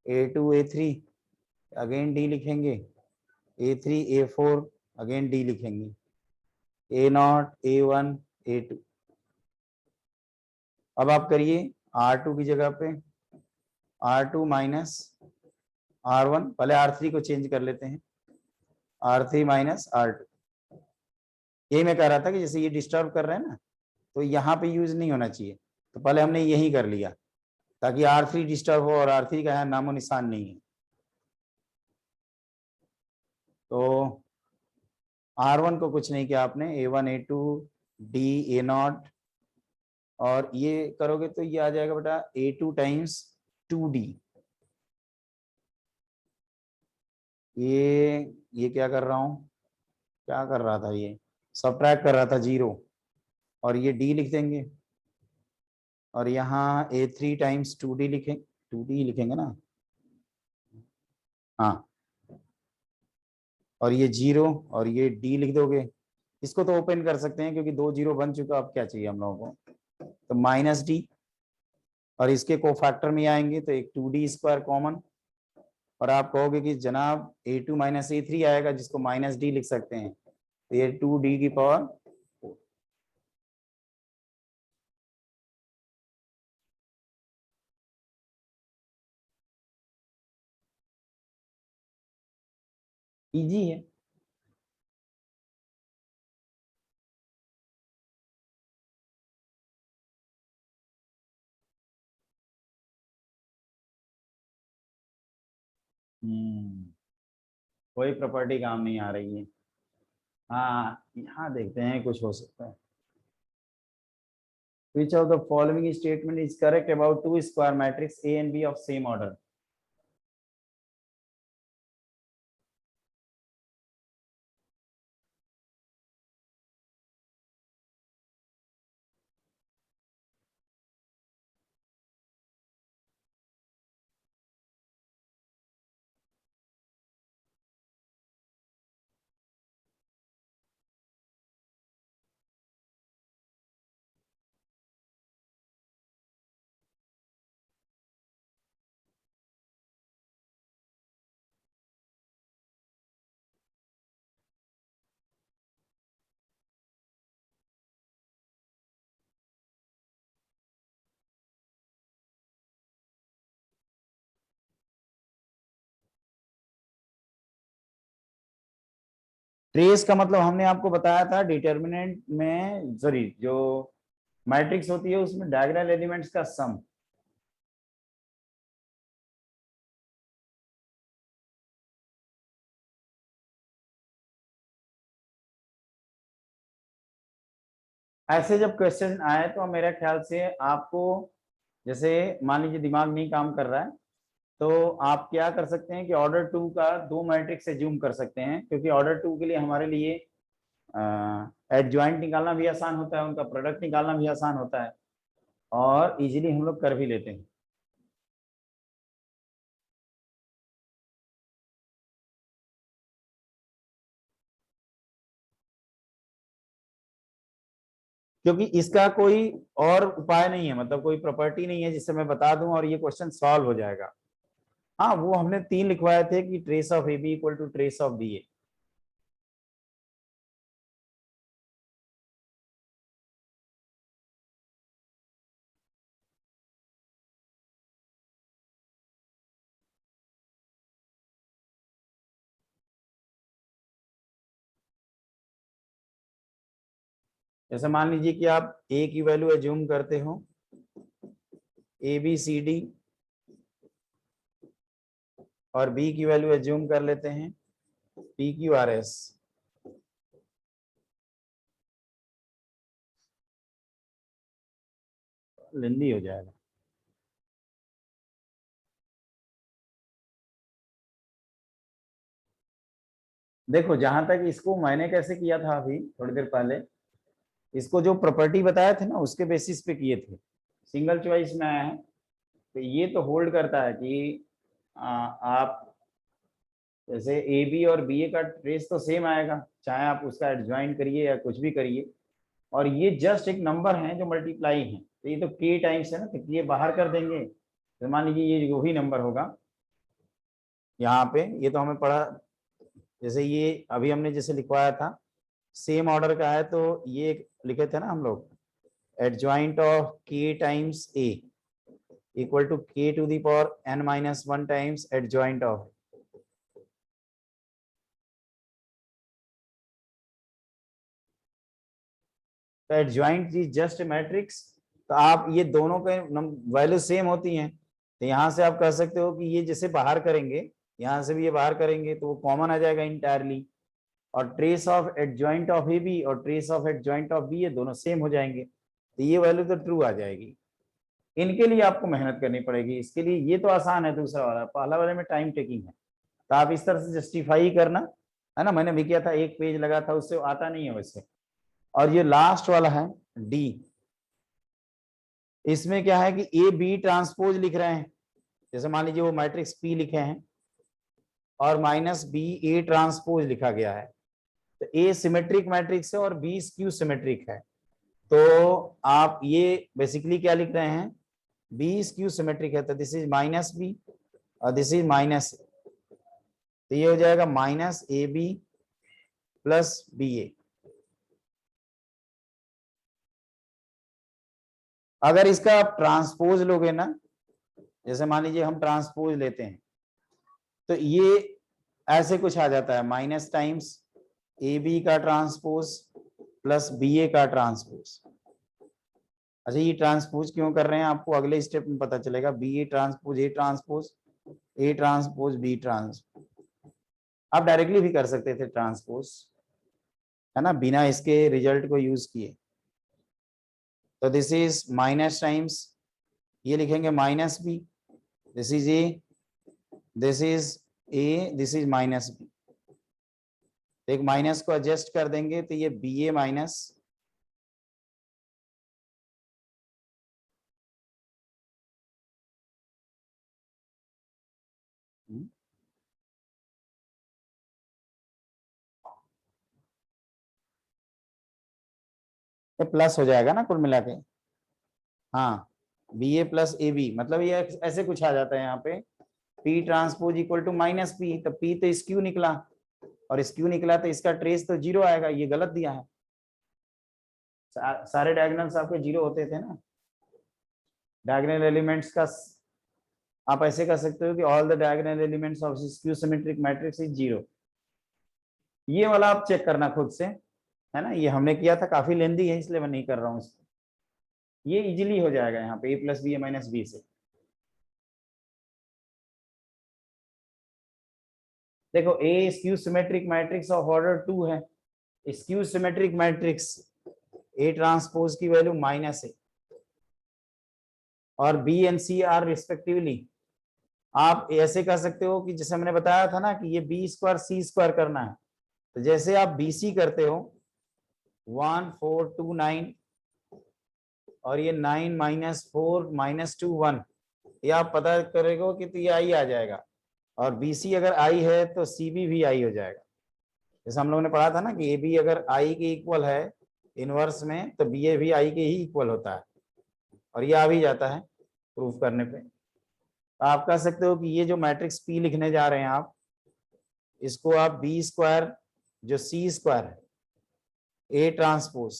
A2 A3 अगेन D लिखेंगे, A3 A4 अगेन D लिखेंगे, A0 A1 A2। अब आप करिए R2 की जगह पे R2 - R1, पहले R3 को चेंज कर लेते हैं, R3 - R2। यही मैं कह रहा था कि जैसे ये डिस्टर्ब कर रहे हैं ना, तो यहाँ पे यूज नहीं होना चाहिए, तो पहले हमने यही कर लिया ताकि R3 डिस्टर्ब हो, और R3 का यहाँ नामो निशान नहीं है। तो R1 को कुछ नहीं किया आपने, A1 A2 D A0, और ये करोगे तो ये आ जाएगा बेटा A2 × 2D। ये क्या कर रहा हूँ, क्या कर रहा था, ये सबट्रैक्ट कर रहा था 0, और ये D लिख देंगे, और यहाँ A3 × 2D लिखें, 2D लिखेंगे ना, हाँ, और ये 0 और ये D लिख दोगे, इसको तो ओपन कर सकते हैं क्योंकि 2 0 बन चुका, अब क्या चाहिए हम लोगों को, तो -D, और इसके कोफैक्टर में आएंगे तो एक 2D² कॉमन, और आप कहोगे कि जनाब A2 - A3 आएगा जिसको -D लिख सकते हैं, तो ये 2D की पावर, इजी है। कोई प्रॉपर्टी काम नहीं आ रही है, हाँ यहाँ देखते हैं कुछ हो सकता है। Which of the following statement is correct about two square matrix A and B of same order? Trace का मतलब हमने आपको बताया था डिटर्मिनेंट में, सॉरी, जो मैट्रिक्स होती है उसमें डायगोनल एलिमेंट्स का सम। ऐसे जब क्वेश्चन आए तो मेरे ख्याल से आपको, जैसे मान लीजिए दिमाग नहीं काम कर रहा है, तो आप क्या कर सकते हैं कि ऑर्डर 2 का दो मैट्रिक्स एज्यूम कर सकते हैं, क्योंकि ऑर्डर 2 के लिए हमारे लिए एडजॉइंट निकालना भी आसान होता है, उनका प्रोडक्ट निकालना भी आसान होता है, और इजीली हम लोग कर भी लेते हैं। क्योंकि इसका कोई और उपाय नहीं है, मतलब कोई प्रॉपर्टी नहीं है जिससे मैं बता दूं और ये क्वेश्चन सॉल्व हो जाएगा। हाँ, वो हमने 3 लिखवाए थे कि trace of A B equal to trace of B A. जैसे मान लीजिए कि आप ए की वैल्यू एज्यूम करते हो ए बी सी डी, और बी की वैल्यू एज्यूम कर लेते हैं पी क्यू आर एस। लेंदी हो जाएगा। देखो, जहां तक इसको मैंने कैसे किया था अभी थोड़ी देर पहले, इसको जो प्रॉपर्टी बताया थे ना उसके बेसिस पे किए थे, सिंगल चॉइस में आया है। तो ये तो होल्ड करता है कि आप जैसे ए बी और बी ए का ट्रेस तो सेम आएगा, चाहे आप उसका एडजॉइन करिए या कुछ भी करिए, और ये जस्ट एक नंबर है जो मल्टीप्लाई है, तो ये तो के टाइम्स है ना, तो ये बाहर कर देंगे, तो मान लीजिए ये वही नंबर होगा यहाँ पे। ये तो हमें पढ़ा, जैसे ये अभी हमने जैसे लिखवाया था सेम ऑर्डर का है, तो ये लिखे थे ना हम लोग, adjoint of k times A equal to k to the power n minus 1 times adjoint of. तो एडजॉइंट इज जस्ट मैट्रिक्स, तो आप ये दोनों के वैल्यू सेम होती हैं, तो यहाँ से आप कह सकते हो कि ये जैसे बाहर करेंगे, यहाँ से भी ये बाहर करेंगे तो वो कॉमन आ जाएगा इंटायरली, और trace of adjoint of A B और trace of adjoint of B ये दोनों सेम हो जाएंगे, तो ये वैल्यू तो ट्रू आ जाएगी। इनके लिए आपको मेहनत करनी पड़ेगी, इसके लिए ये तो आसान है, दूसरा वाला, पहला वाले में टाइम टेकिंग है, तो आप इस तरह से जस्टिफाई करना, है ना, मैंने भी किया था, एक पेज लगा था, उससे आता नहीं है वैसे। और ये लास्ट वाला है डी, इसमें क्या है कि ए बी ट्रांसपोज लिख रहे हैं, जैसे मान लीजिए वो मैट्रिक्स पी लिखे हैं और माइनस बी ए ट्रांसपोज लिखा गया है, तो ए सिमेट्रिक मैट्रिक्स है और बी स्क्यू सिमेट्रिक है, तो आप ये बेसिकली क्या लिख रहे हैं, बी स्क्यू सिमेट्रिक है, तो दिस इज माइनस बी और दिस इज माइनस, तो ये हो जाएगा minus A B plus B A. अगर इसका आप ट्रांसपोज लोगे ना, जैसे मान लीजिए हम ट्रांसपोज लेते हैं, तो ये ऐसे कुछ आ जाता है, माइनस टाइम्स ए बी का ट्रांसपोज प्लस बी ए का ट्रांसपोज। अच्छा, ये ट्रांसपोज क्यों कर रहे हैं आपको अगले स्टेप में पता चलेगा, b a transpose a transpose, a transpose b transpose. आप डायरेक्टली भी कर सकते थे ट्रांसपोज, है ना, बिना इसके रिजल्ट को यूज किए। तो दिस इज माइनस टाइम्स, ये लिखेंगे minus b, this is a, this is a, this is minus b, एक माइनस को एडजस्ट कर देंगे तो ये बी ए माइनस, ये प्लस हो जाएगा ना कुल मिला के। हाँ, b a plus a b, मतलब ये ऐसे कुछ आ जाता है यहाँ पे, p transpose equal to minus p, तो पी तो स्क्यू निकला, और स्क्यू निकला तो इसका ट्रेस तो जीरो आएगा, ये गलत दिया है, सारे डायगोनल्स आपके जीरो होते थे ना, डायगोनल एलिमेंट्स का आप ऐसे कर सकते हो कि all the diagonal elements of skew symmetric matrix is zero, ये वाला आप चेक करना खुद से, है ना, ये हमने किया था, काफी लेंदी है इसलिए मैं नहीं कर रहा हूँ इसको। ये इजीली हो जाएगा यहाँ पे a plus B minus B से। देखो a skew symmetric matrix of order 2 है, skew symmetric matrix A transpose की वैल्यू माइनस है और B and C are respectively. आप ऐसे कर सकते हो कि जैसे मैंने बताया था ना कि ये बी स्क्वायर सी स्क्वायर करना है, तो जैसे आप बी सी करते हो 1 4 2 9 और ये 9 माइनस 4 माइनस 2 1, ये आप पता करेगा कि तो ये आई आ जाएगा, और बी सी अगर आई है तो सी बी भी आई हो जाएगा। जैसे हम लोगों ने पढ़ा था ना कि ए बी अगर आई के इक्वल है इनवर्स में तो बी ए भी आई के ही इक्वल होता है, और ये आ भी जाता है प्रूफ करने पे। आप कह सकते हो कि ये जो मैट्रिक्स पी लिखने जा रहे हैं आप, इसको आप बी स्क्वायर जो सी स्क्वायर है ए ट्रांसपोज,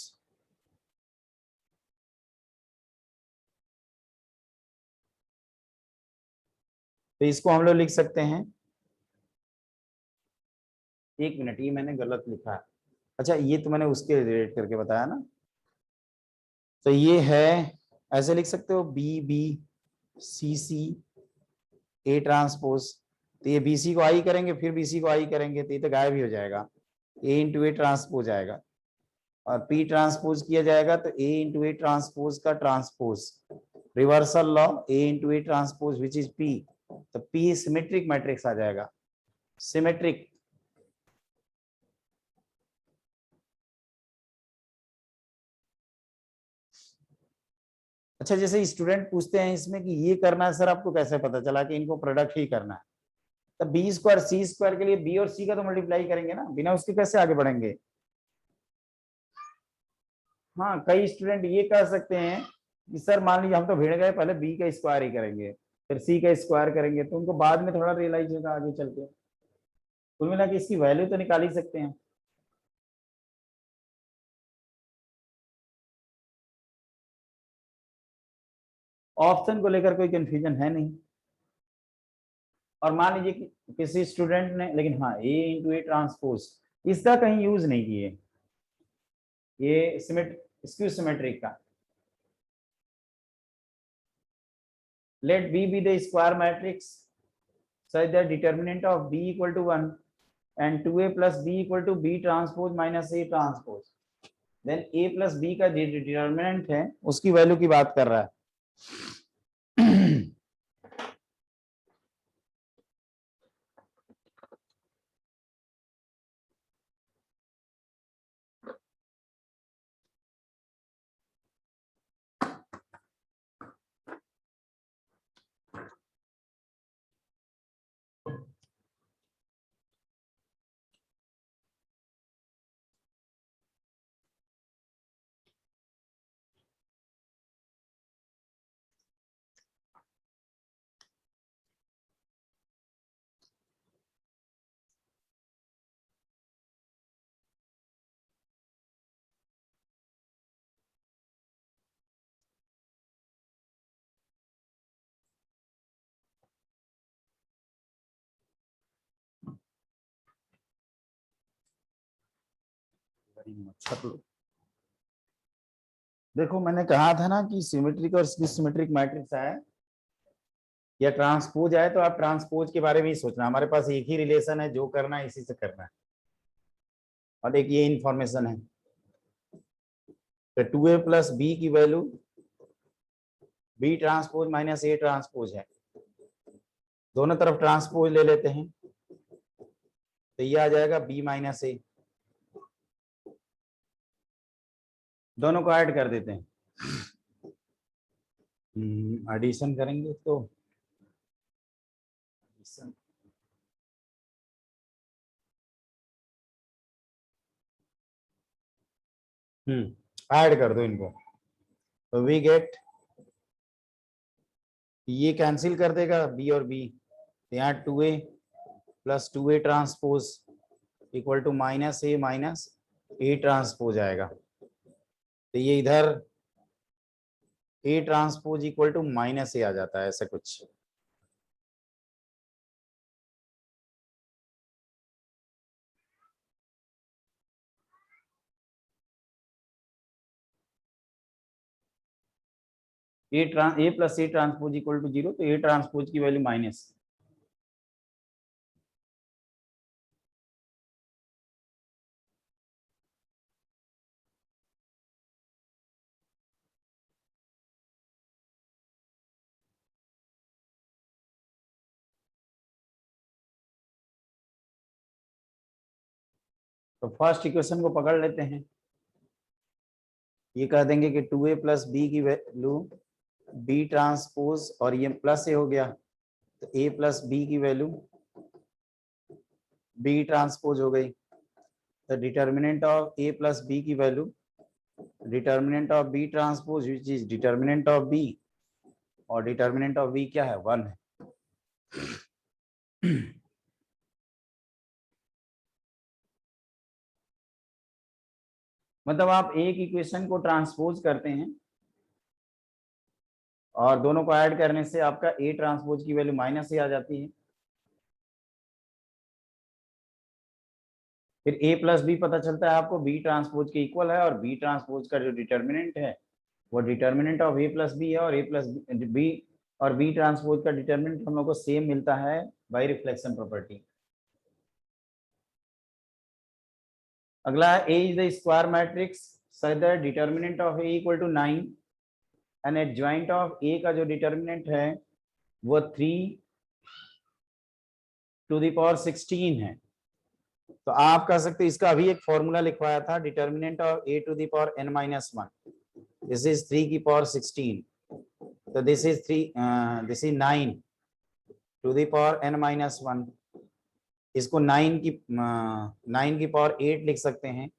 तो इसको हम लोग लिख सकते हैं, एक मिनट ये मैंने गलत लिखा है, अच्छा ये तो मैंने उसके रिलेट करके बताया ना, तो ये है ऐसे लिख सकते हो b b c c a transpose, तो ये बी सी को आई करेंगे फिर बी सी को आई करेंगे तो ये तो गायब ही हो जाएगा, ए इंटू ए ट्रांसपोज आएगा, और पी ट्रांसपोज किया जाएगा तो ए इंटू ए ट्रांसपोज का transpose, reversal law A into A transpose which is P, तो पी सिमेट्रिक मैट्रिक्स आ जाएगा, सिमेट्रिक। अच्छा जैसे स्टूडेंट पूछते हैं इसमें कि ये करना है सर, आपको कैसे पता चला कि इनको प्रोडक्ट ही करना है, तो बी स्क्वायर सी स्क्वायर के लिए बी और सी का तो मल्टीप्लाई करेंगे ना, बिना उसके कैसे आगे बढ़ेंगे। हाँ कई स्टूडेंट ये कह सकते हैं कि सर मान लीजिए हम तो भिड़ गए, पहले बी का स्क्वायर ही करेंगे फिर सी का स्क्वायर करेंगे, तो उनको बाद में थोड़ा रियलाइज होगा आगे चल के, कुल मिला के इसकी वैल्यू तो निकाल ही सकते हैं। ऑप्शन को लेकर कोई कंफ्यूजन है नहीं। और मान लीजिए कि किसी स्टूडेंट ने, लेकिन हाँ ए इंटू ए ट्रांसपोज इसका कहीं यूज नहीं किए, ये स्क्यू सिमेट्रिक का, let B be the square matrix such that determinant of B equal to 1 and 2A plus B equal to B transpose minus A transpose, then A plus B का determinant है उसकी value की बात कर रहा है। देखो मैंने कहा था ना कि सिमेट्रिक और सिमेट्रिक मैट्रिक्स आए या ट्रांसपोज आए तो आप ट्रांसपोज के बारे में ही सोचना, हमारे पास एक ही रिलेशन है, जो करना है इसी से करना है, और एक ये इंफॉर्मेशन है, तो 2A प्लस बी की वैल्यू बी ट्रांसपोज माइनस ए ट्रांसपोज है, दोनों तरफ ट्रांसपोज ले लेते हैं तो ये आ जाएगा बी माइनस ए, दोनों को ऐड कर देते हैं, एडिशन करेंगे तो ऐड कर दो इनको, तो वी गेट, ये कैंसिल कर देगा बी और बी, तो यहाँ 2A plus 2A transpose equal to minus A transpose आएगा, तो ये इधर A transpose equal to minus A आ जाता है, ऐसा कुछ। A plus A transpose equal to 0, तो ए ट्रांसपोज की वैल्यू माइनस। तो फर्स्ट इक्वेशन को पकड़ लेते हैं, ये कह देंगे कि 2a प्लस बी की वैल्यू बी ट्रांसपोज, और ये प्लस ए हो गया तो a प्लस बी की वैल्यू बी ट्रांसपोज हो गई। तो determinant of a plus B की value determinant of B transpose which is determinant of B, और डिटर्मिनेंट ऑफ बी क्या है, 1 है। मतलब आप एक इक्वेशन को ट्रांसपोज करते हैं और दोनों को ऐड करने से आपका ए ट्रांसपोज की वैल्यू माइनस ही आ जाती है। फिर ए प्लस बी पता चलता है आपको बी ट्रांसपोज के इक्वल है, और बी ट्रांसपोज का जो डिटर्मिनेंट है वो determinant of a plus b है, और ए प्लस बी और बी ट्रांसपोज का डिटर्मिनेंट हम लोग को सेम मिलता है बाय रिफ्लेक्शन प्रॉपर्टी। अगला है A is the square matrix such that determinant of A equal to 9 and adjoint of A का जो डिटर्मिनेंट है वो 3 टू द पावर 16 है। तो आप कह सकते हैं, इसका अभी एक फॉर्मूला लिखवाया था, determinant of a to the power n minus 1, this is 3 की पावर 16, तो this is 9 to the power n minus 1। इसको 9 की पावर 8 लिख सकते हैं,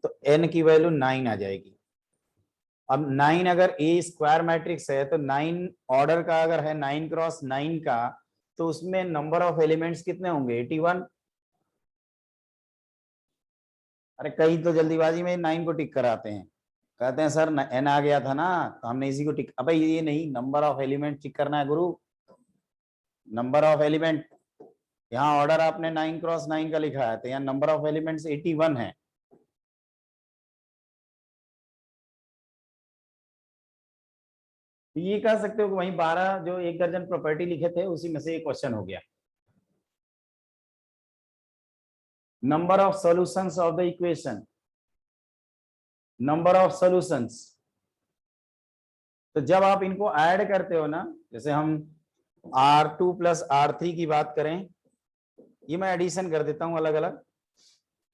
तो n की वैल्यू 9 आ जाएगी। अब 9 अगर ए स्क्वायर मैट्रिक्स है तो 9 ऑर्डर का अगर है 9 क्रॉस 9 का, तो उसमें नंबर ऑफ एलिमेंट्स कितने होंगे, 81। अरे कई तो जल्दीबाजी में 9 को टिक कराते हैं, कहते हैं सर n आ गया था ना तो हमने इसी को टिक, अबे ये नहीं, नंबर ऑफ एलिमेंट टिक करना है गुरु, नंबर ऑफ एलिमेंट। यहाँ ऑर्डर आपने 9 क्रॉस 9 का लिखा है, तो यहाँ नंबर ऑफ एलिमेंट्स 81 है। ये कह सकते हो कि वहीं 12 जो 1 दर्जन प्रॉपर्टी लिखे थे उसी में से एक क्वेश्चन हो गया। Number of solutions of the equation, number of solutions, तो जब आप इनको ऐड करते हो ना, जैसे हम R2 प्लस R3 की बात करें, ये मैं एडिशन कर देता हूं अलग अलग,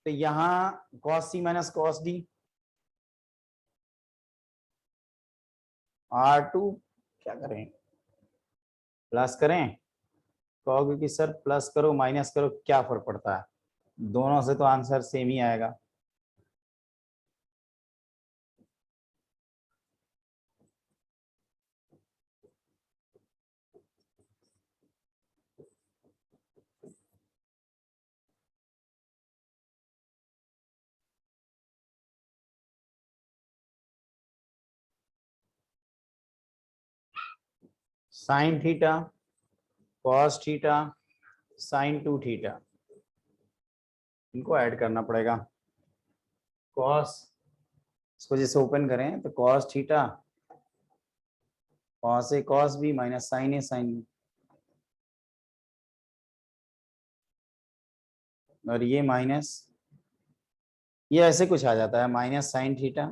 तो यहाँ cos C minus cos D, R2 क्या करें, प्लस करें, कहोगे कि सर प्लस करो माइनस करो क्या फर्क पड़ता है, दोनों से तो आंसर सेम ही आएगा। Sine theta, cos theta, sine 2 theta, इनको ऐड करना पड़ेगा। कॉस, इसको जैसे ओपन करें तो cos theta, cos a cos b minus sine a sine b, और ये माइनस, ये ऐसे कुछ आ जाता है, minus sine theta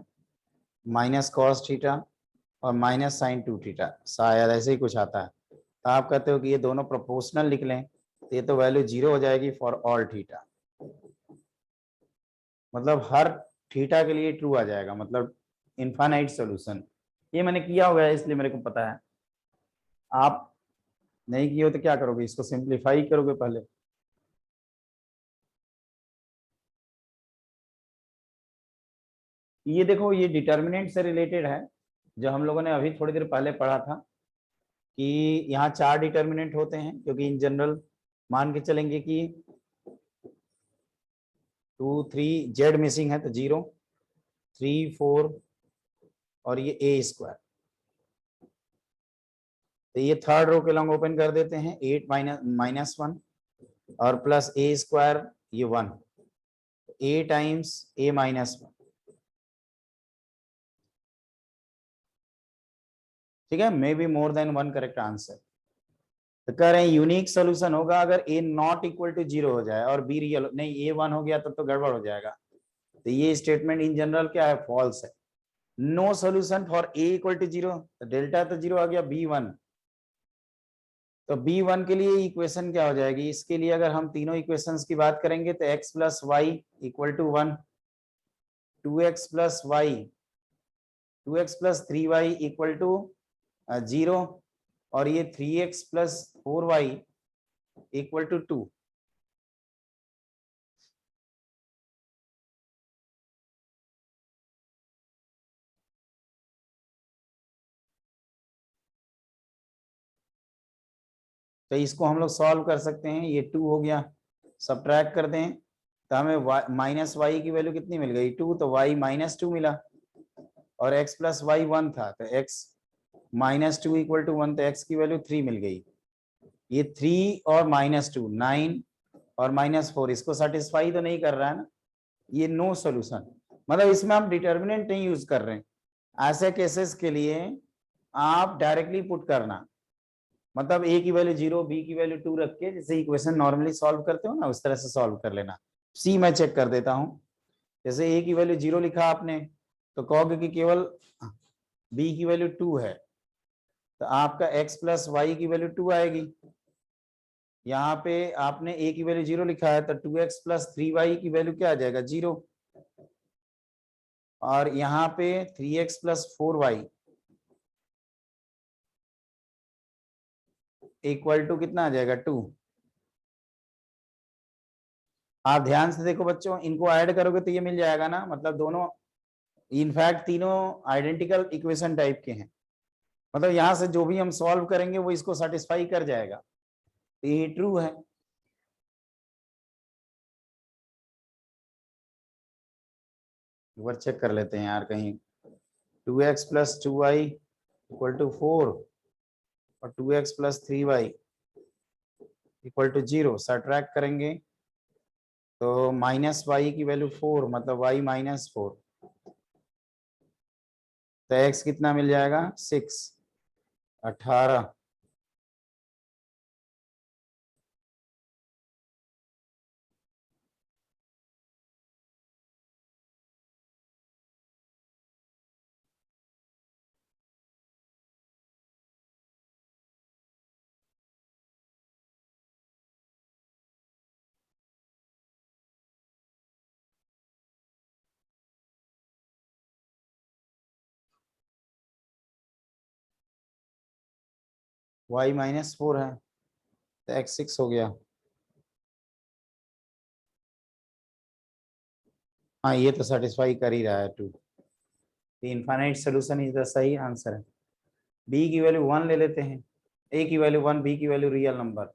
minus cos theta और माइनस साइन 2 थीटा, शायद ऐसे ही कुछ आता है। तो आप कहते हो कि ये दोनों प्रोपोर्शनल लिख लें, तो ये तो वैल्यू 0 हो जाएगी फॉर ऑल थीटा, मतलब हर थीटा के लिए ट्रू आ जाएगा, मतलब इनफाइनाइट सॉल्यूशन। ये मैंने किया हुआ है इसलिए मेरे को पता है, आप नहीं किए हो तो क्या करोगे, इसको सिंप्लीफाई करोगे पहले। ये देखो, ये डिटर्मिनेंट से रिलेटेड है, जो हम लोगों ने अभी थोड़ी देर पहले पढ़ा था कि यहाँ 4 डिटर्मिनेंट होते हैं, क्योंकि इन जनरल मान के चलेंगे कि 2 3 जेड मिसिंग है तो 0 3 4 और ये ए स्क्वायर, तो ये थर्ड रो के लॉन्ग ओपन कर देते हैं, 8 माइनस 1 और प्लस ए स्क्वायर ये 1, ए टाइम्स ए माइनस 1, ठीक है, may be more than one correct answer. तो कह रहे हैं यूनिक सोल्यूशन होगा अगर ए नॉट इक्वल टू 0 हो जाए और बी रियल नहीं, ए 1 हो गया तब तो गड़बड़ हो जाएगा। तो ये स्टेटमेंट इन जनरल क्या है, फॉल्स है। No solution for a equal to 0, तो डेल्टा तो 0 आ गया, B1। तो B1 के लिए इक्वेशन क्या हो जाएगी, इसके लिए अगर हम तीनों इक्वेशंस की बात करेंगे तो x plus y equal to 1, 2x plus y, 2x plus 3y equal to 0, और ये 3x plus 4y equal to 2। तो इसको हम लोग सॉल्व कर सकते हैं, ये 2 हो गया, सब्ट्रैक्ट कर दें तो हमें माइनस वाई की वैल्यू कितनी मिल गई, 2, तो y माइनस 2 मिला, और x प्लस वाई 1 था, तो x माइनस 2 इक्वल टू 1, तो x की वैल्यू 3 मिल गई। ये 3 और माइनस 2 9 और माइनस 4 इसको सेटिस्फाई तो नहीं कर रहा है ना, ये नो सोल्यूशन। मतलब इसमें हम डिटर्मिनेंट नहीं यूज कर रहे हैं। ऐसे केसेस के लिए आप डायरेक्टली पुट करना, मतलब a की वैल्यू 0, b की वैल्यू 2 रख के जैसे इक्वेशन नॉर्मली सॉल्व करते हो ना, उस तरह से सॉल्व कर लेना। c मैं चेक कर देता हूं, जैसे a की वैल्यू 0 लिखा आपने, तो कहोगे कि केवल b की वैल्यू 2 है, तो आपका x प्लस वाई की वैल्यू 2 आएगी। यहाँ पे आपने a की वैल्यू 0 लिखा है, तो 2x प्लस 3y की वैल्यू क्या आ जाएगा, 0, और यहाँ पे 3x plus 4y equal to कितना आ जाएगा, 2। आप ध्यान से देखो बच्चों, इनको ऐड करोगे तो ये मिल जाएगा ना, मतलब दोनों इनफैक्ट तीनों आइडेंटिकल इक्वेशन टाइप के हैं, मतलब यहां से जो भी हम सॉल्व करेंगे वो इसको सेटिस्फाई कर जाएगा, तो ये ट्रू है। एक बार चेक कर लेते हैं यार कहीं, 2x plus 2y equal to 4 और 2x plus 3y equal to 0 subtract करेंगे तो माइनस वाई की वैल्यू 4, मतलब y माइनस 4, तो x कितना मिल जाएगा, 6, 18। y माइनस 4 है तो x 6 हो गया। हाँ ये तो सेटिस्फाई कर ही रहा है 2, इनफाइनाइट सोल्यूशन इज द सही आंसर है। b की वैल्यू 1 ले लेते हैं, a की वैल्यू 1, b की वैल्यू रियल नंबर।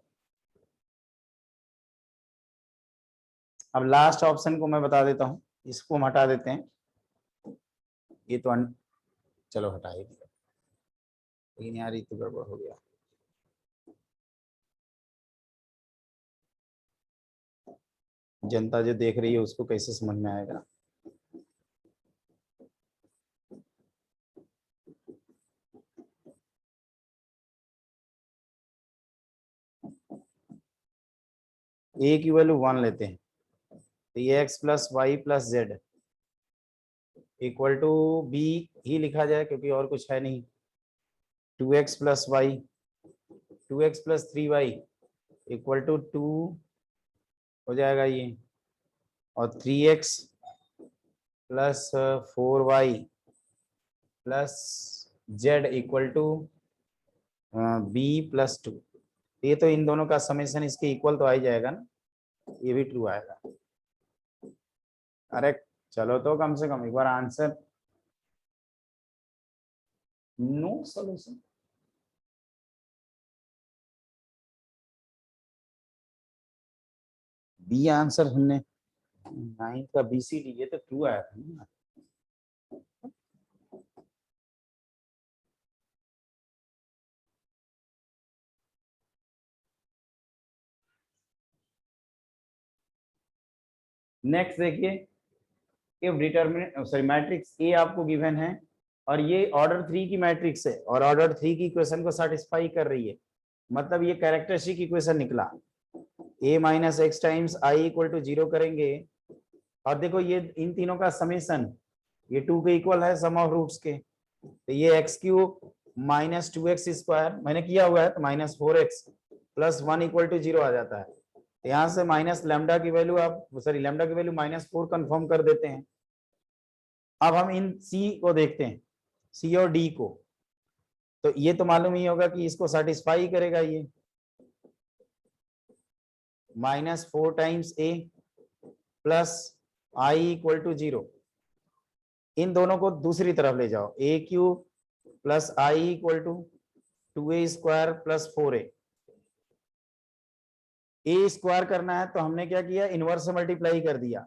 अब लास्ट ऑप्शन को मैं बता देता हूँ, इसको हम हटा देते हैं, ये तो चलो हटा ही दिया, लेकिन यार ये तो गड़बड़ हो गया। जनता जो देख रही है उसको कैसे समझ में आएगा। a की वैल्यू 1 लेते हैं, तो ये x plus y plus z equal to b ही लिखा जाए क्योंकि और कुछ है नहीं, 2x plus y, 2x plus 3y equal to 2 हो जाएगा ये, और 3x plus 4y plus z equal to b plus 2। ये तो इन दोनों का समेशन इसके इक्वल तो आ ही जाएगा ना, ये भी ट्रू आएगा। अरे चलो तो कम से कम एक बार answer, no solution. B answer हमने 9 का BCD, ये तो ट्रू आया था ना। नेक्स्ट देखिए, if determinant sorry matrix A आपको गिवन है और ये ऑर्डर 3 की मैट्रिक्स है और ऑर्डर 3 की इक्वेशन को सेटिस्फाई कर रही है, मतलब ये कैरेक्टरिस्टिक इक्वेशन निकला। a minus x times i equal to 0 करेंगे और देखो ये इन तीनों का समेशन ये 2 के इक्वल है सम ऑफ रूट्स के, तो ये x cube minus 2x square मैंने किया हुआ है तो minus 4x plus 1 equal to 0 आ जाता है। तो यहाँ से माइनस लैम्डा की वैल्यू आप सॉरी लैम्डा की वैल्यू -4 कंफर्म कर देते हैं। अब हम इन c को देखते हैं, c और d को, तो ये तो मालूम ही होगा कि इसको सेटिस्फाई करेगा ये -4 times a plus i equal to 0। इन दोनों को दूसरी तरफ ले जाओ, a cube plus i equal to 2a square plus 4a। a square करना है तो हमने क्या किया, इनवर्स से मल्टीप्लाई कर दिया,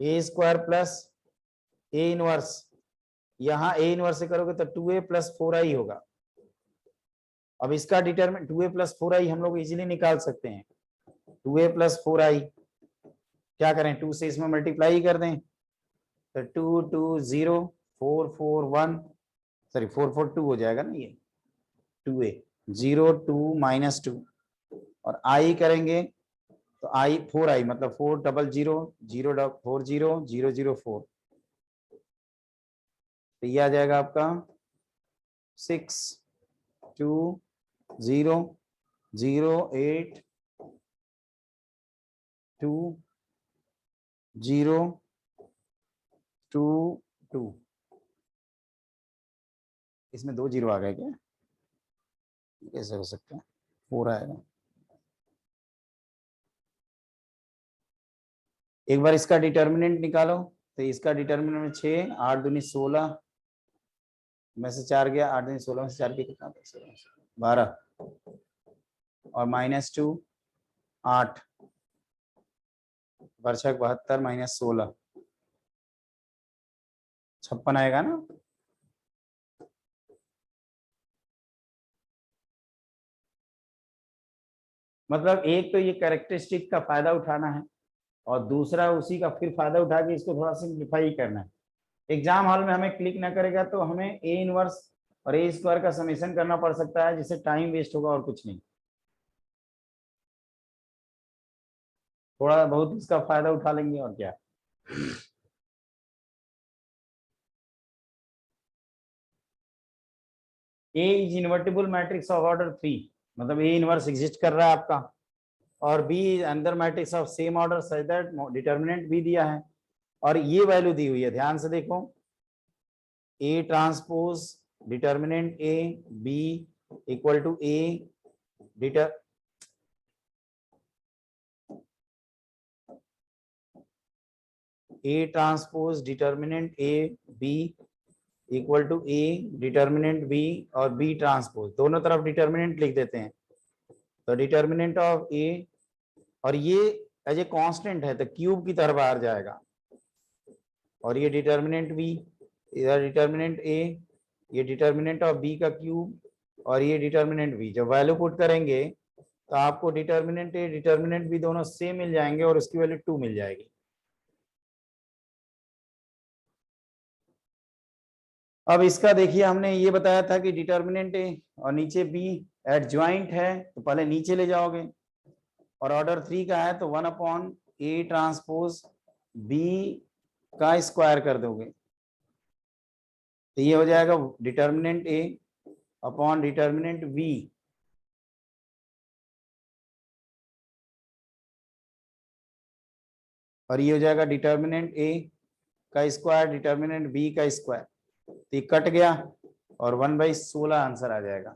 a square plus a inverse, यहाँ a इनवर्स से करोगे तो 2a प्लस 4i होगा। अब इसका डिटरमिनेंट 2a प्लस 4i हम लोग इजीली निकाल सकते हैं। 2a प्लस 4i क्या करें, 2 से इसमें मल्टीप्लाई कर दें तो 2 2 0 4 4 1 सॉरी 4 4 2 हो जाएगा ना, ये 2a 0 2 -2 और i करेंगे तो i 4i मतलब 4 0 0 0 4 0 0 0 4, तो ये आ जाएगा आपका 6 2 0 0 8 2 0 2 2। इसमें 2 0 आ गए क्या, कैसे हो सकता है, 4 आएगा। एक बार इसका डिटर्मिनेंट निकालो, तो इसका डिटर्मिनेंट में 6 8 दूनी 16 में से 4 गया, 8 दूनी 16 में से 4 के कितना 12 और -2 8 वर्षक 72 -16 56 आएगा ना। मतलब एक तो ये कैरेक्टरिस्टिक का फायदा उठाना है और दूसरा उसी का फिर फायदा उठा के इसको थोड़ा सिंप्लीफाई करना है। एग्जाम हॉल में हमें क्लिक ना करेगा तो हमें ए इनवर्स और ए स्क्वायर का समेशन करना पड़ सकता है, जिससे टाइम वेस्ट होगा और कुछ नहीं। थोड़ा बहुत इसका फायदा उठा लेंगे और क्या। A is invertible matrix of order 3, मतलब ए इनवर्स एग्जिस्ट कर रहा है आपका, और बी इज अंदर matrix of same order such that determinant भी दिया है और ये वैल्यू दी हुई है, ध्यान से देखो, a transpose determinant a B equal to a a transpose determinant a B equal to a determinant b और बी ट्रांसपोज, दोनों तरफ डिटर्मिनेंट लिख देते हैं। तो डिटर्मिनेंट ऑफ ए और ये एज ए कांस्टेंट है तो क्यूब की तरह बाहर जाएगा, और ये डिटर्मिनेंट बी, इधर डिटर्मिनेंट ए, ये डिटर्मिनेंट ऑफ बी का क्यूब और ये डिटर्मिनेंट बी। जब वैल्यू पुट करेंगे तो आपको डिटर्मिनेंट ए डिटर्मिनेंट बी दोनों सेम मिल जाएंगे और उसकी वैल्यू 2 मिल जाएगी। अब इसका देखिए, हमने ये बताया था कि डिटर्मिनेंट ए और नीचे बी एडजॉइंट है तो पहले नीचे ले जाओगे, और ऑर्डर 3 का है तो 1/a ट्रांसपोज बी का स्क्वायर कर दोगे, तो ये हो जाएगा डिटर्मिनेंट ए अपॉन डिटर्मिनेंट बी, और ये हो जाएगा डिटर्मिनेंट ए का स्क्वायर डिटर्मिनेंट बी का स्क्वायर, तो ये कट गया और 1/16 आंसर आ जाएगा।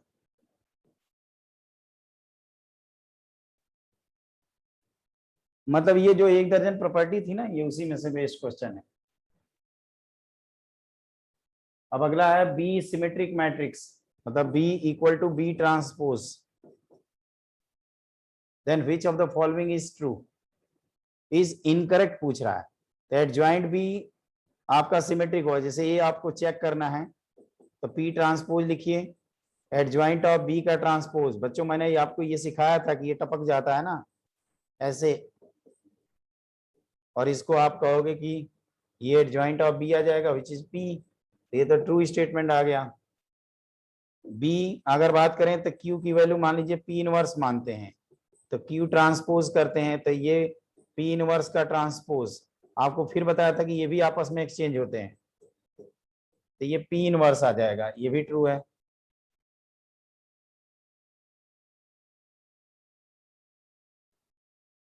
मतलब ये जो 1 दर्जन प्रॉपर्टी थी ना, ये उसी में से बेस्ड क्वेश्चन है। अब अगला है बी सिमेट्रिक मैट्रिक्स, मतलब b equal to b transpose, then which of the following is true, is incorrect पूछ रहा है। तो एडजॉइंट बी आपका सिमेट्रिक हो, जैसे ये आपको चेक करना है तो पी ट्रांसपोज लिखिए, एडजॉइंट ऑफ बी का ट्रांसपोज, बच्चों मैंने आपको ये सिखाया था कि ये टपक जाता है ना ऐसे, और इसको आप कहोगे कि ये एडजॉइंट ऑफ बी आ जाएगा विच इज पी, ये तो ट्रू स्टेटमेंट आ गया। बी अगर बात करें तो क्यू की वैल्यू मान लीजिए पी इनवर्स मानते हैं, तो क्यू ट्रांसपोज करते हैं, तो ये पी इनवर्स का ट्रांसपोज, आपको फिर बताया था कि ये भी आपस में एक्सचेंज होते हैं, तो ये पी इनवर्स आ जाएगा, ये भी ट्रू है।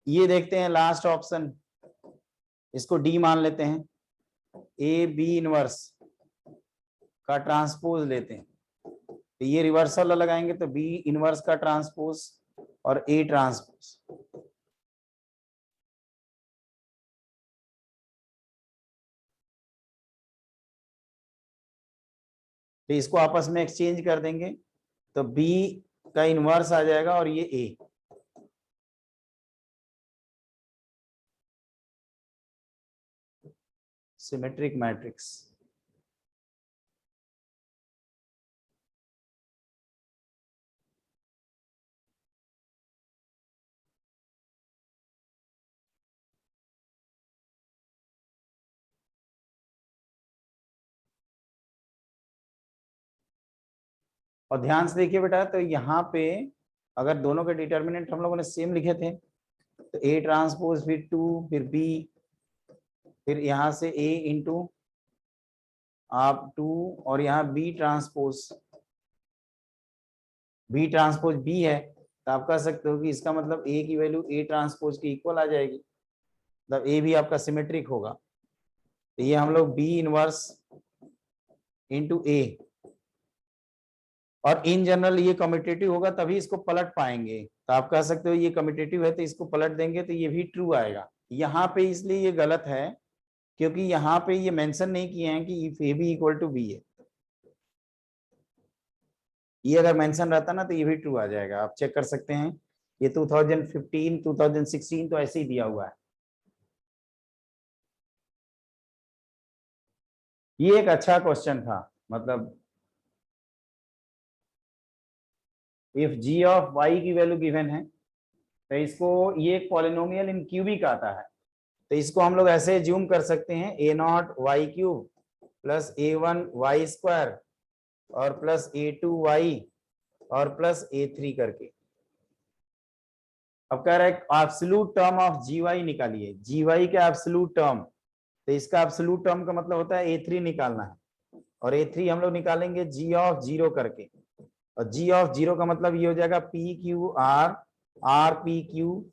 ये देखते हैं लास्ट ऑप्शन, इसको डी मान लेते हैं, ए बी इनवर्स का ट्रांसपोज लेते हैं, तो ये रिवर्सल लगाएंगे तो बी इनवर्स का ट्रांसपोज और ए ट्रांसपोज, तो इसको आपस में एक्सचेंज कर देंगे, तो बी का इनवर्स आ जाएगा और ये ए। Symmetric matrix. और ध्यान से देखिए बेटा, तो यहाँ पे अगर दोनों के डिटर्मिनेंट हम लोगों ने सेम लिखे थे, तो ए ट्रांसपोज फिर टू फिर बी, फिर यहाँ से ए इंटू आप टू, और यहाँ बी ट्रांसपोज बी है, तो आप कह सकते हो कि इसका मतलब ए की वैल्यू ए ट्रांसपोज की इक्वल आ जाएगी, मतलब ए भी आपका सिमेट्रिक होगा, तो ये हम लोग बी इनवर्स इंटू ए, और इन जनरल ये कम्यूटेटिव होगा तभी इसको पलट पाएंगे, तो आप कह सकते हो ये कम्यूटेटिव है तो इसको पलट देंगे तो ये भी ट्रू आएगा। यहाँ पे इसलिए ये गलत है क्योंकि यहाँ पे ये मेंशन नहीं किए हैं कि if a B equal to b है, ये अगर मेंशन रहता ना तो ये भी ट्रू आ जाएगा, आप चेक कर सकते हैं, ये 2015 2016 तो ऐसे ही दिया हुआ है। ये एक अच्छा क्वेश्चन था, मतलब इफ जी ऑफ वाई की वैल्यू गिवन है, तो इसको ये एक पॉलिनोमियल इन क्यूबिक आता है, तो इसको हम लोग ऐसे ज्यूम कर सकते हैं A naught Y cube plus A one Y square और प्लस ए टू वाई और प्लस ए थ्री करके। अब कह रहा है absolute term of G Y निकालिए, जी वाई का एब्सोल्यूट टर्म, तो इसका एब्सोल्यूट टर्म का मतलब होता है ए थ्री निकालना है, और ए थ्री हम लोग निकालेंगे जी ऑफ जीरो करके, और जी ऑफ जीरो का मतलब ये हो जाएगा P Q R, R P Q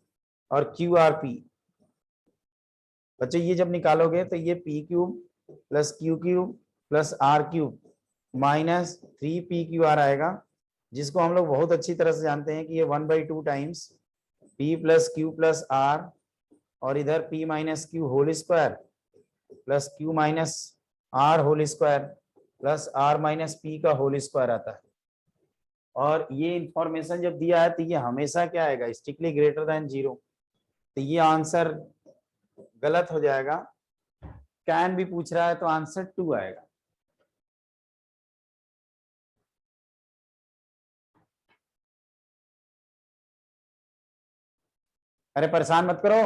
और क्यू आर पी। बच्चे ये जब निकालोगे तो ये P cube plus Q cube plus R cube minus three P Q R आएगा, जिसको हम लोग बहुत अच्छी तरह से जानते हैं कि ये 1/2 times P plus Q plus R, और इधर P minus Q whole square plus Q minus R whole square plus R minus P का होल स्क्वायर आता है। और ये इंफॉर्मेशन जब दिया है तो ये हमेशा क्या आएगा, स्ट्रिक्टली ग्रेटर देन जीरो, तो ये आंसर गलत हो जाएगा। कैन भी पूछ रहा है तो आंसर टू आएगा। अरे परेशान मत करो,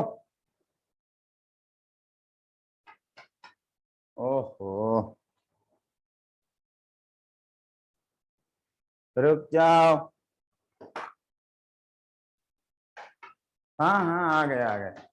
ओहो रुक जाओ, हाँ हाँ आ गए आ गए।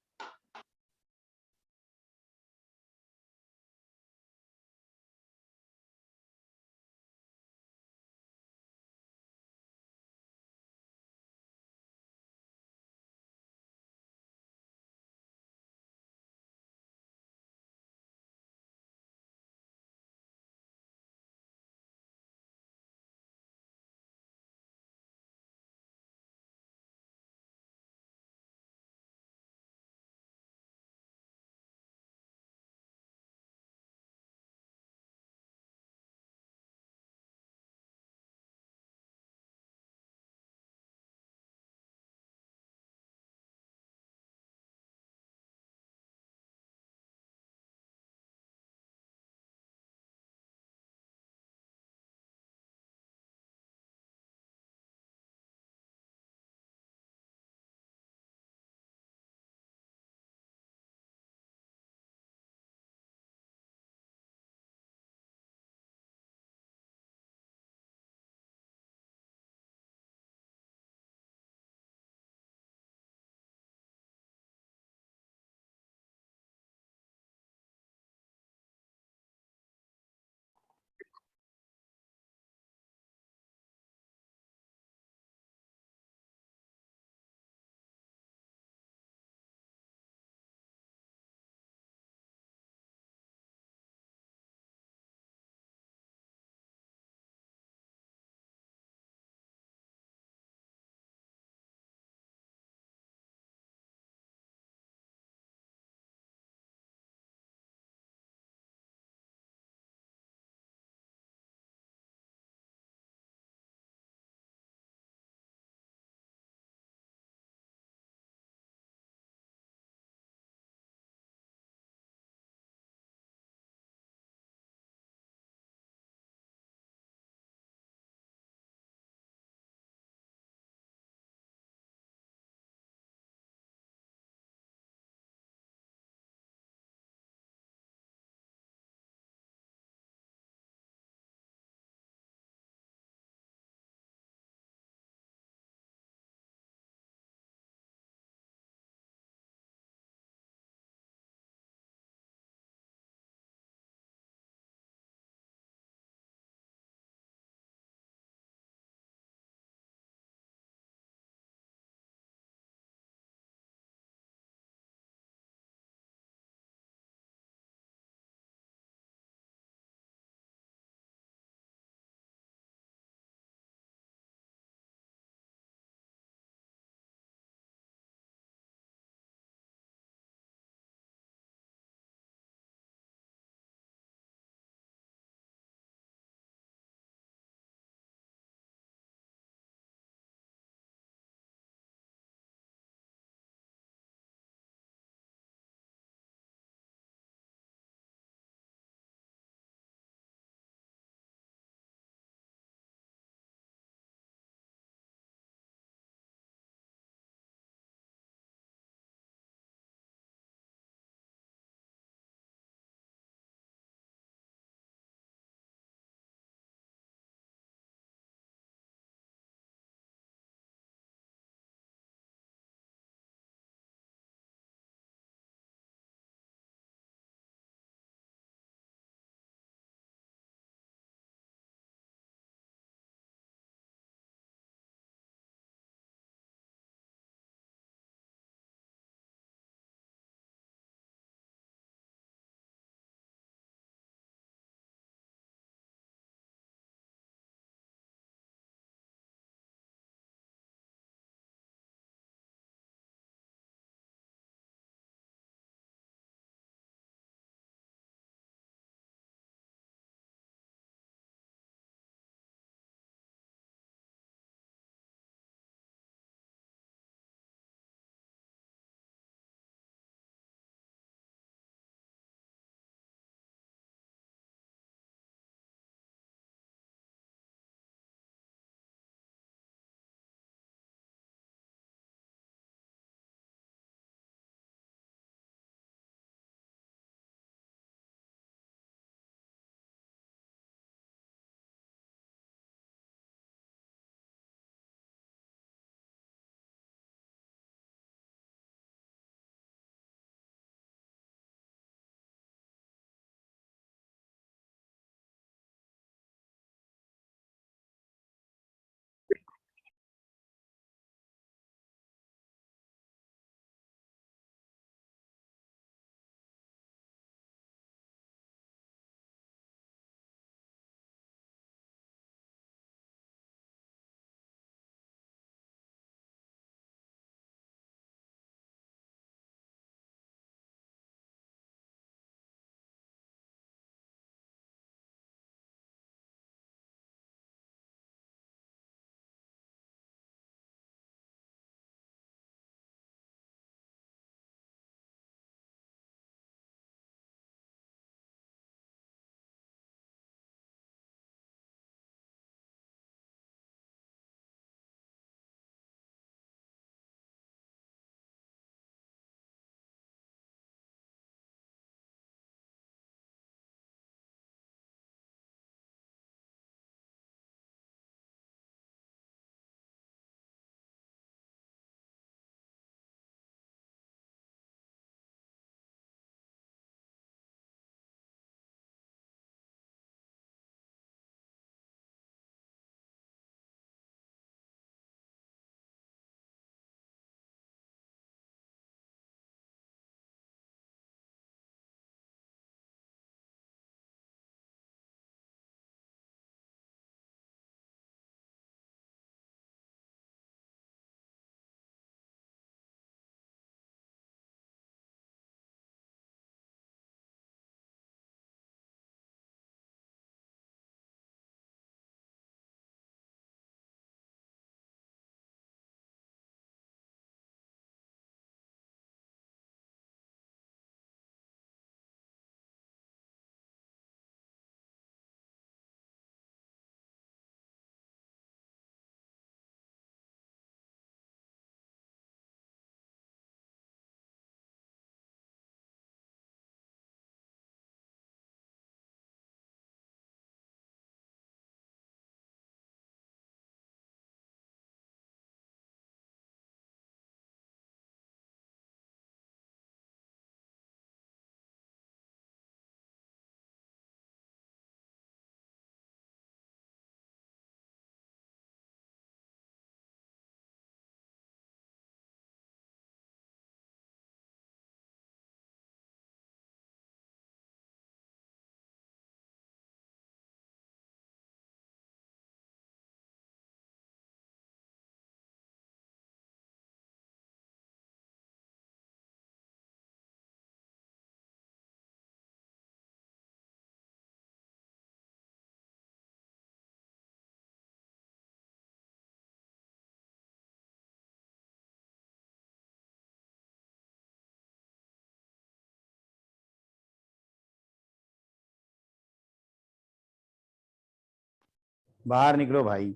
बाहर निकलो भाई।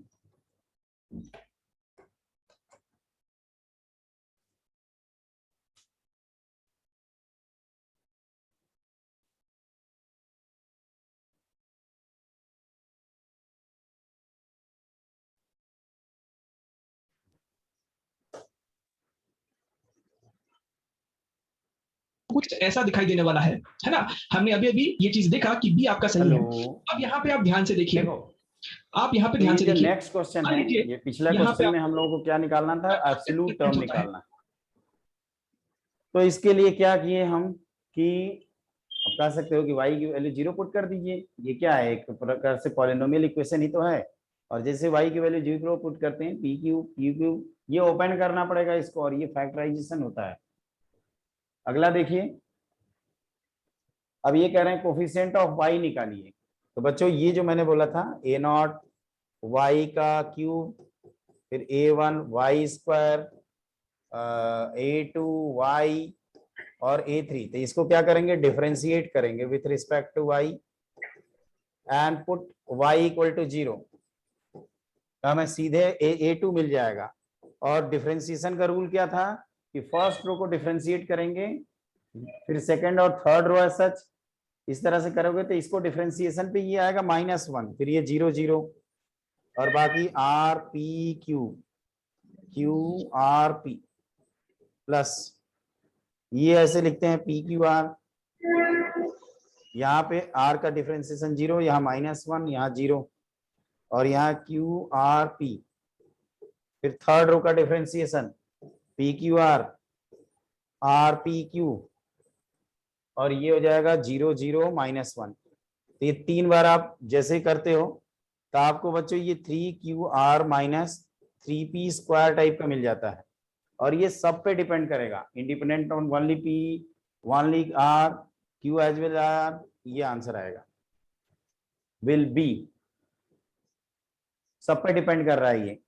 कुछ ऐसा दिखाई देने वाला है ना। हमने अभी अभी ये चीज देखा कि बी आपका सही है।
हेलो,
अब यहाँ पे आप ध्यान से देखिए,
देखो
आप यहाँ पे
तो
ध्यान
ये
से
जो
देखिए,
नेक्स्ट क्वेश्चन
मान
है,
लीजिए
ये पिछला
यहाँ पे
क्वेश्चन
आप
में हम लोगों को क्या निकालना था, एब्सोल्यूट टर्म
होता है।
निकालना। तो इसके लिए क्या किए हम कि आप कह सकते हो कि y की वैल्यू 0 पुट कर दीजिए। ये क्या है, एक प्रकार से पॉलिनोमियल इक्वेशन ही तो है। और जैसे y की वैल्यू 0 पुट करते हैं, पी क्यूब क्यू क्यूब, ये ओपन करना पड़ेगा इसको, और ये फैक्टराइजेशन होता है। अगला देखिए, अब ये कह रहे हैं कोफिशिएंट ऑफ y निकालिए। तो बच्चों ये जो मैंने बोला था, a0 y का क्यूब, फिर a1 y square, a2 y और a3, तो इसको क्या करेंगे, डिफरेंशिएट करेंगे with respect to y and put y equal to 0, तो हमें सीधे a2 मिल जाएगा। और डिफरेंशिएशन का रूल क्या था कि फर्स्ट रो को डिफरेंशिएट करेंगे, फिर सेकंड और थर्ड रो एज सच, इस तरह से करोगे तो इसको डिफरेंशिएशन पे ये आएगा -1, फिर ये 0 0, और बाकी are P Q Q R P plus, ये ऐसे लिखते हैं पी क्यू आर। यहाँ पे आर का डिफरेंशिएशन 0, यहाँ -1, यहाँ 0, और यहाँ क्यू आर पी, फिर थर्ड रो का differentiation P Q R P Q, और ये हो जाएगा 0 0 -1। तो ये 3 बार आप जैसे करते हो तो आपको बच्चों ये 3QR - 3P स्क्वायर टाइप का मिल जाता है। और ये सब पे डिपेंड करेगा, independent on only P, only R, Q as well R, ये आंसर आएगा, विल बी, सब पे डिपेंड कर रहा है ये।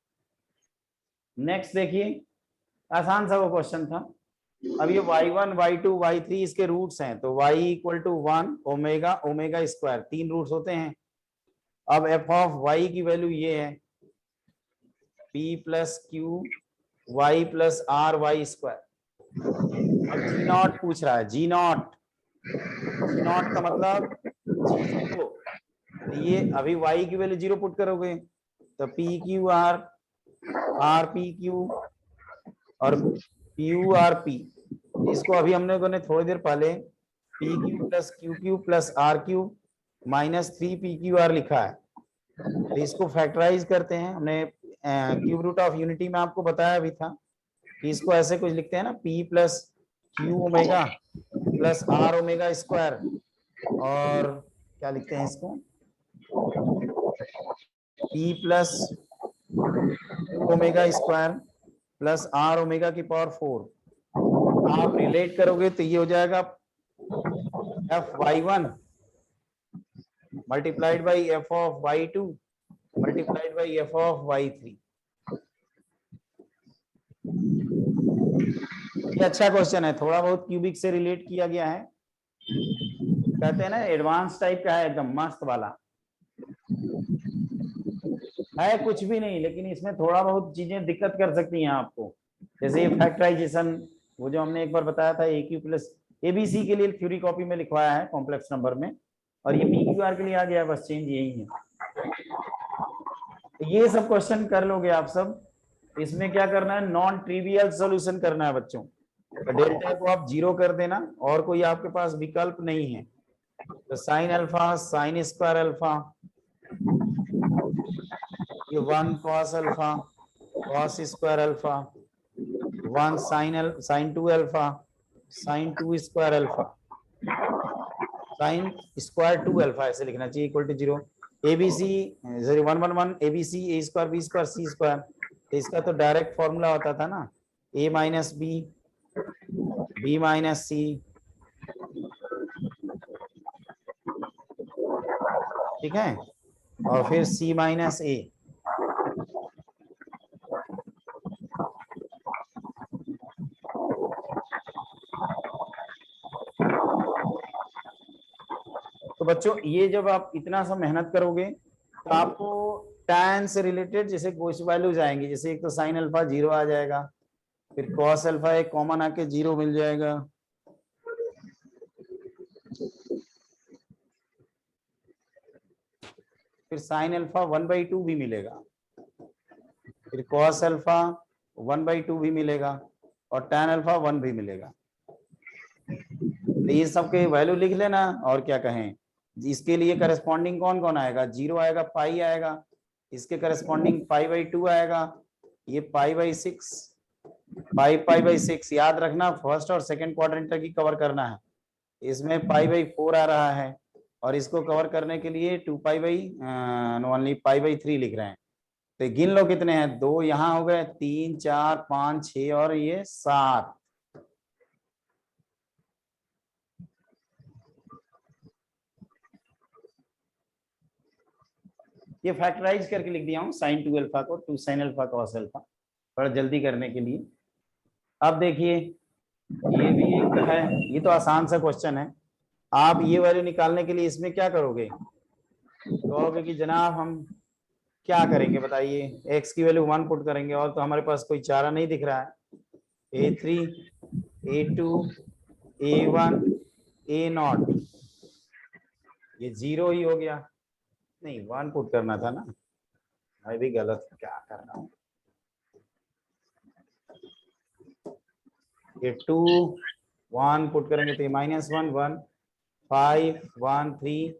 नेक्स्ट देखिए, आसान सा वो क्वेश्चन था। अब ये y1 y2 y3 इसके रूट्स हैं, तो y equal to 1 omega omega square, 3 roots होते हैं। अब f ऑफ y की वैल्यू ये है p plus Q y plus R Y square. अब जी नॉट पूछ रहा है, जी नॉट का मतलब G0। ये अभी y की वैल्यू 0 पुट करोगे तो p Q R P Q और क्यू आर पी, इसको अभी हम लोगों ने थोड़ी देर पहले P Q plus Q Q plus R Q -3 PQR लिखा है। तो इसको फैक्टराइज करते हैं, हमने क्यूब रूट ऑफ यूनिटी में आपको बताया भी था कि इसको ऐसे कुछ लिखते हैं ना, p plus Q omega plus R omega square, और क्या लिखते हैं इसको, p plus omega square plus R omega की पावर 4। आप रिलेट करोगे तो ये हो जाएगा f(y1) multiplied by f of y2 multiplied by f of y3। ये अच्छा क्वेश्चन है, थोड़ा बहुत क्यूबिक से रिलेट किया गया है। कहते हैं ना एडवांस टाइप का है, एकदम मस्त वाला है, कुछ भी नहीं, लेकिन इसमें थोड़ा बहुत चीजें दिक्कत कर सकती हैं आपको। जैसे ये फैक्टराइजेशन, वो जो हमने एक बार बताया था, AQ प्लस ABC के लिए थ्योरी कॉपी में लिखवाया है कॉम्प्लेक्स नंबर में, और ये PQR के लिए आ गया, बस चेंज यही है। तो ये सब क्वेश्चन कर लोगे आप सब। इसमें क्या करना है, नॉन ट्रिवियल सॉल्यूशन करना है बच्चों। तो डेल्टा को आप 0 कर देना, और कोई आपके पास विकल्प नहीं है। तो sine alpha sine square alpha, ये 1 cos alpha cos square alpha, 1 sin 2 alpha sin 2 square alpha sin square 2 alpha, ऐसे लिखना चाहिए, equal to 0। ABC 1 1 1 ABC a square b square c square, तो इसका तो डायरेक्ट फॉर्मूला होता था ना, a minus B b minus C, ठीक है, और फिर c माइनस a। तो बच्चों ये जब आप इतना सा मेहनत करोगे तो आपको tan से रिलेटेड जैसे कुछ वैल्यूज आएंगी, जैसे एक तो sin अल्फा 0 आ जाएगा, फिर cos अल्फा एक कॉमन आके 0 मिल जाएगा, फिर sin अल्फा 1/2 भी मिलेगा, फिर cos अल्फा 1/2 भी मिलेगा, और tan अल्फा 1 भी मिलेगा। तो ये सबके वैल्यू लिख लेना, और क्या कहें, इसके लिए करस्पॉन्डिंग कौन कौन आएगा, 0 आएगा, पाई आएगा, इसके करस्पॉन्डिंग π/2 आएगा, ये π/6, π/6 याद रखना, फर्स्ट और सेकंड क्वाड्रेंट की कवर करना है, इसमें π/4 आ रहा है, और इसको कवर करने के लिए 2π/3 लिख रहे हैं। तो गिन लो कितने हैं, 2 यहाँ हो गए, 3 4 5 6 और ये 7। ये फैक्टराइज करके लिख दिया हूँ sin 2 अल्फा को 2 sin अल्फा cos अल्फा, थोड़ा जल्दी करने के लिए। अब देखिए ये भी एक है, ये तो आसान सा क्वेश्चन है। आप ये वैल्यू निकालने के लिए इसमें क्या करोगे, कहोगे कि जनाब हम क्या करेंगे बताइए, x की वैल्यू 1 पुट करेंगे, और तो हमारे पास कोई चारा नहीं दिख रहा है। a3 a2 a1 a0 ये 0 ही हो गया, नहीं 1 पुट करना था ना, मैं भी गलत क्या कर रहा हूँ। ये 2 1 पुट करेंगे तो ये -1 1 5 1 3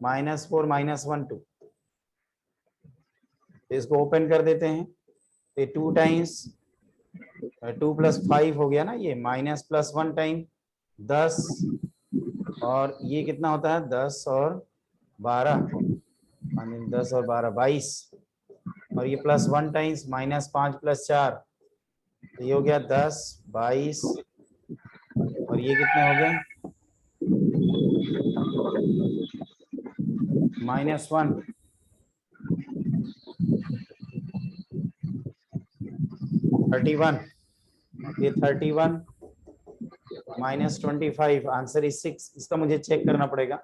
-4 -1 2, इसको ओपन कर देते हैं, तो 2 टाइम्स 2 + 5 हो गया ना, ये -+1 टाइम 10, और ये कितना होता है 10 और 12 10 और 12 22, और ये +1 टाइम्स -5 + 4, तो ये हो गया 10 22, और ये कितने हो गए -1, -31, ये 31 -25, आंसर इज 6। इसका मुझे चेक करना पड़ेगा,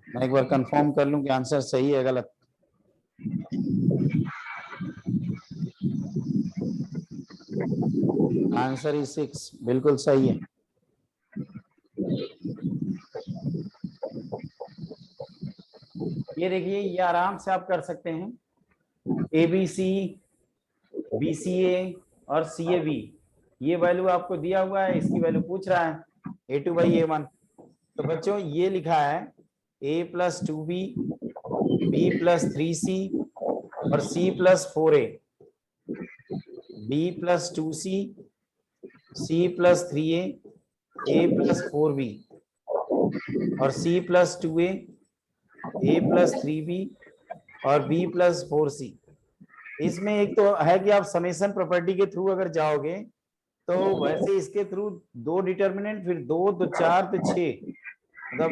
मैं एक बार कंफर्म कर लूं कि आंसर सही है गलत। आंसर इज 6, बिल्कुल सही है। ये देखिए ये आराम से आप कर सकते हैं, ABC BCA और CAB ये वैल्यू आपको दिया हुआ है, इसकी वैल्यू पूछ रहा है A2/A1। तो बच्चों ये लिखा है A + 2B B + 3C और C + 4A, B + 2C C + 3A A + 4B और C + 2A A + 3B और B + 4C। इसमें एक तो है कि आप समेशन प्रॉपर्टी के थ्रू अगर जाओगे तो वैसे इसके थ्रू 2 डिटर्मिनेंट, फिर 2 तो 4 तो 6, मतलब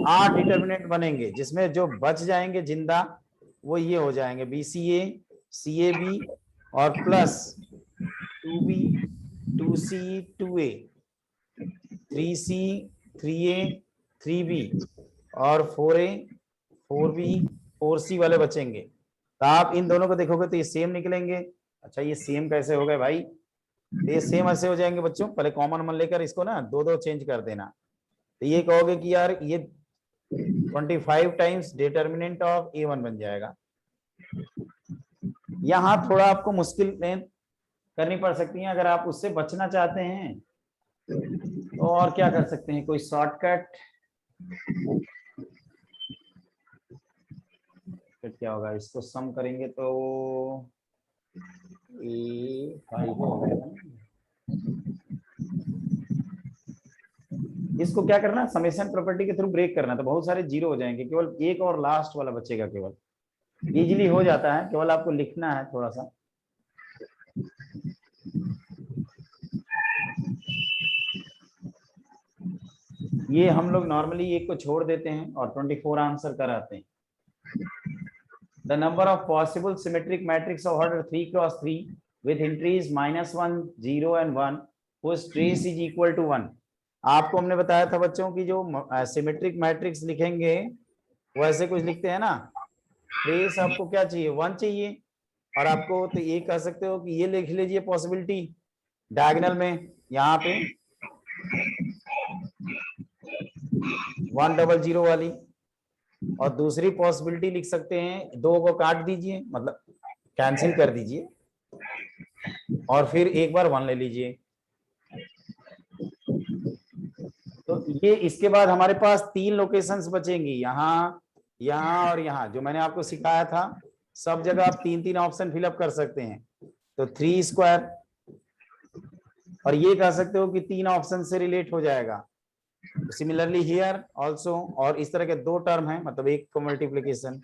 8 डिटर्मिनेंट बनेंगे, जिसमें जो बच जाएंगे जिंदा वो ये हो जाएंगे BCA CAB और plus 2B 2C 2A 3C 3A 3B और 4A 4B 4C वाले बचेंगे। तो आप इन दोनों को देखोगे तो ये सेम निकलेंगे। अच्छा ये सेम कैसे हो गए भाई, ये सेम ऐसे हो जाएंगे बच्चों, पहले कॉमन मन लेकर इसको ना 2 चेंज कर देना। तो ये कहोगे कि यार ये 25 टाइम्स डिटर्मिनेंट ऑफ A1 बन जाएगा। यहाँ थोड़ा आपको मुश्किल करनी पड़ सकती है, अगर आप उससे बचना चाहते हैं तो और क्या कर सकते हैं, कोई शॉर्टकट। फिर क्या होगा, इसको सम करेंगे तो A5 हो जाएगा। इसको क्या करना, समेशन प्रॉपर्टी के थ्रू ब्रेक करना, तो बहुत सारे 0 हो जाएंगे, केवल एक और लास्ट वाला बचेगा। केवल इजीली हो जाता है, केवल आपको लिखना है थोड़ा सा। ये हम लोग नॉर्मली एक को छोड़ देते हैं और 24 आंसर कराते हैं। The number of possible symmetric matrix of order 3 × 3 with entries -1 0 and 1 whose trace is equal to 1। आपको हमने बताया था बच्चों की जो सिमेट्रिक मैट्रिक्स लिखेंगे वो ऐसे कुछ लिखते हैं ना, ट्रेस आपको क्या चाहिए, 1 चाहिए, और आपको तो ये कह सकते हो कि ये लिख लीजिए पॉसिबिलिटी डायगोनल में यहाँ पे 100 वाली, और दूसरी पॉसिबिलिटी लिख सकते हैं 2 को काट दीजिए, मतलब कैंसिल कर दीजिए, और फिर एक बार 1 ले लीजिए। तो ये इसके बाद हमारे पास 3 लोकेशंस बचेंगी, यहाँ, यहाँ और यहाँ, जो मैंने आपको सिखाया था। सब जगह आप 3-3 ऑप्शन फिलअप कर सकते हैं। तो 3 स्क्वायर, और ये कह सकते हो कि 3 ऑप्शन से रिलेट हो जाएगा। सिमिलरली हियर ऑल्सो, और इस तरह के 2 टर्म है, मतलब एक को मल्टीप्लीकेशन,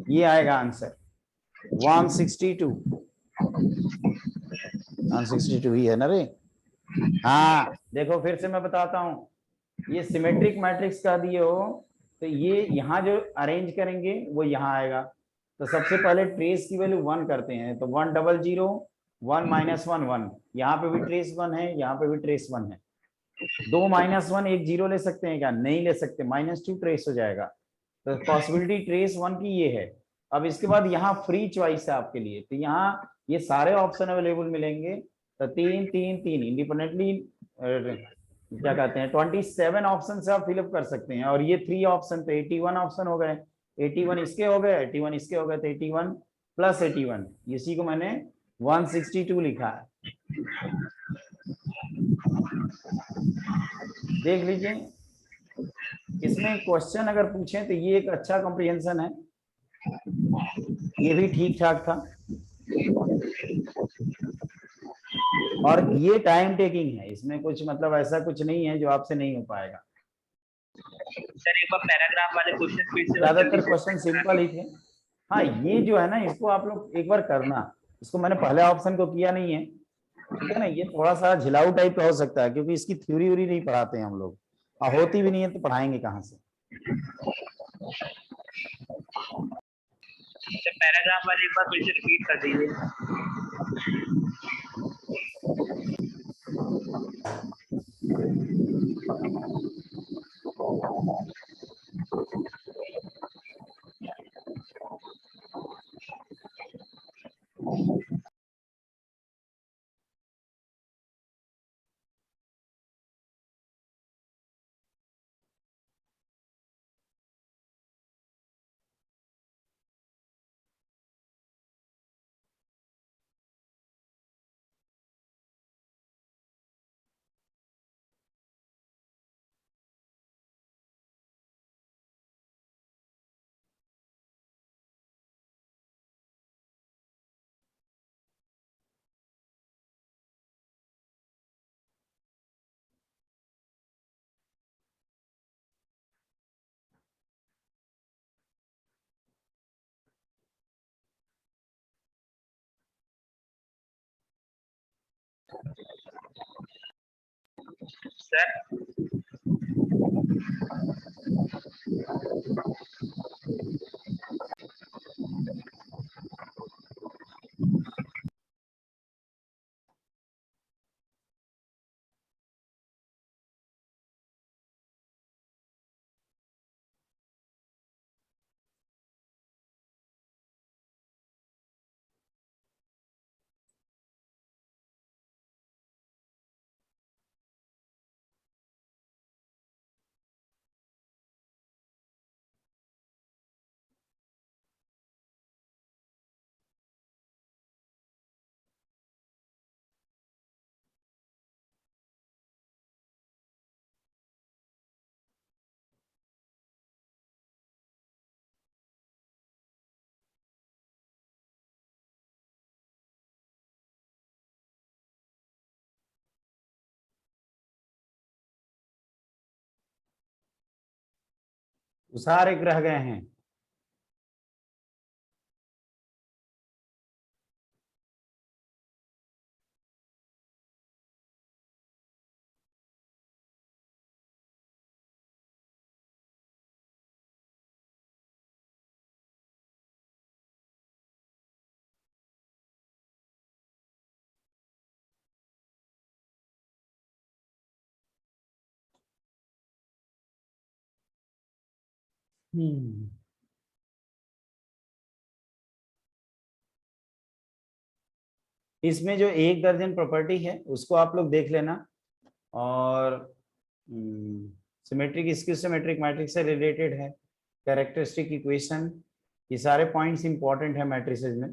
ये आएगा आंसर 162। 162 ही है ना रे? हाँ देखो फिर से मैं बताता हूँ, ये सिमेट्रिक मैट्रिक्स का दिए हो, तो ये यहाँ जो अरेंज करेंगे वो यहाँ आएगा। तो सबसे पहले ट्रेस की वैल्यू 1 करते हैं, तो 100 1 माइनस 1 1, यहाँ पे भी ट्रेस 1 है, यहाँ पे भी ट्रेस 1 है। 2 माइनस 1 एक 0 ले सकते हैं क्या? नहीं ले सकते, -2 ट्रेस हो जाएगा। तो पॉसिबिलिटी ट्रेस 1 की ये है। अब इसके बाद यहाँ फ्री चॉइस है आपके लिए, तो यहाँ ये सारे ऑप्शन अवेलेबल मिलेंगे। तो 3 3 3 इंडिपेंडेंटली क्या कहते हैं 27 ऑप्शन से आप फिलअप कर सकते हैं, और ये 3 ऑप्शन तो 81 ऑप्शन हो गए। 81 इसके हो गए, 81 इसके हो गए, तो 81 प्लस 81, इसी को मैंने 162 लिखा है। देख लीजिए, इसमें क्वेश्चन अगर पूछें तो ये एक अच्छा कॉम्प्रिहेंशन है, ये भी ठीक ठाक था, और ये टाइम टेकिंग है, इसमें कुछ मतलब ऐसा कुछ नहीं है जो आपसे नहीं हो पाएगा।
सर एक बार पैराग्राफ वाले क्वेश्चन फिर से
ज्यादातर क्वेश्चन सिंपल ही थे। हाँ ये जो है ना, इसको आप लोग एक बार करना, इसको मैंने पहले ऑप्शन को किया नहीं है, ठीक है ना, ये थोड़ा सा झिलाऊ टाइप का हो सकता है, क्योंकि इसकी थ्योरी व्यूरी नहीं पढ़ाते हैं हम लोग, और होती भी नहीं है तो पढ़ाएंगे कहाँ से।
पैराग्राफ वाले एक बार फिर से रिपीट कर दीजिए। सर
सारे रह गए हैं। इसमें जो 1 दर्जन प्रॉपर्टी है उसको आप लोग देख लेना, और सिमेट्रिक स्क्यू सिमेट्रिक मैट्रिक्स से रिलेटेड है, कैरेक्टरिस्टिक इक्वेशन, ये सारे पॉइंट्स इंपॉर्टेंट है मैट्रिसेस में।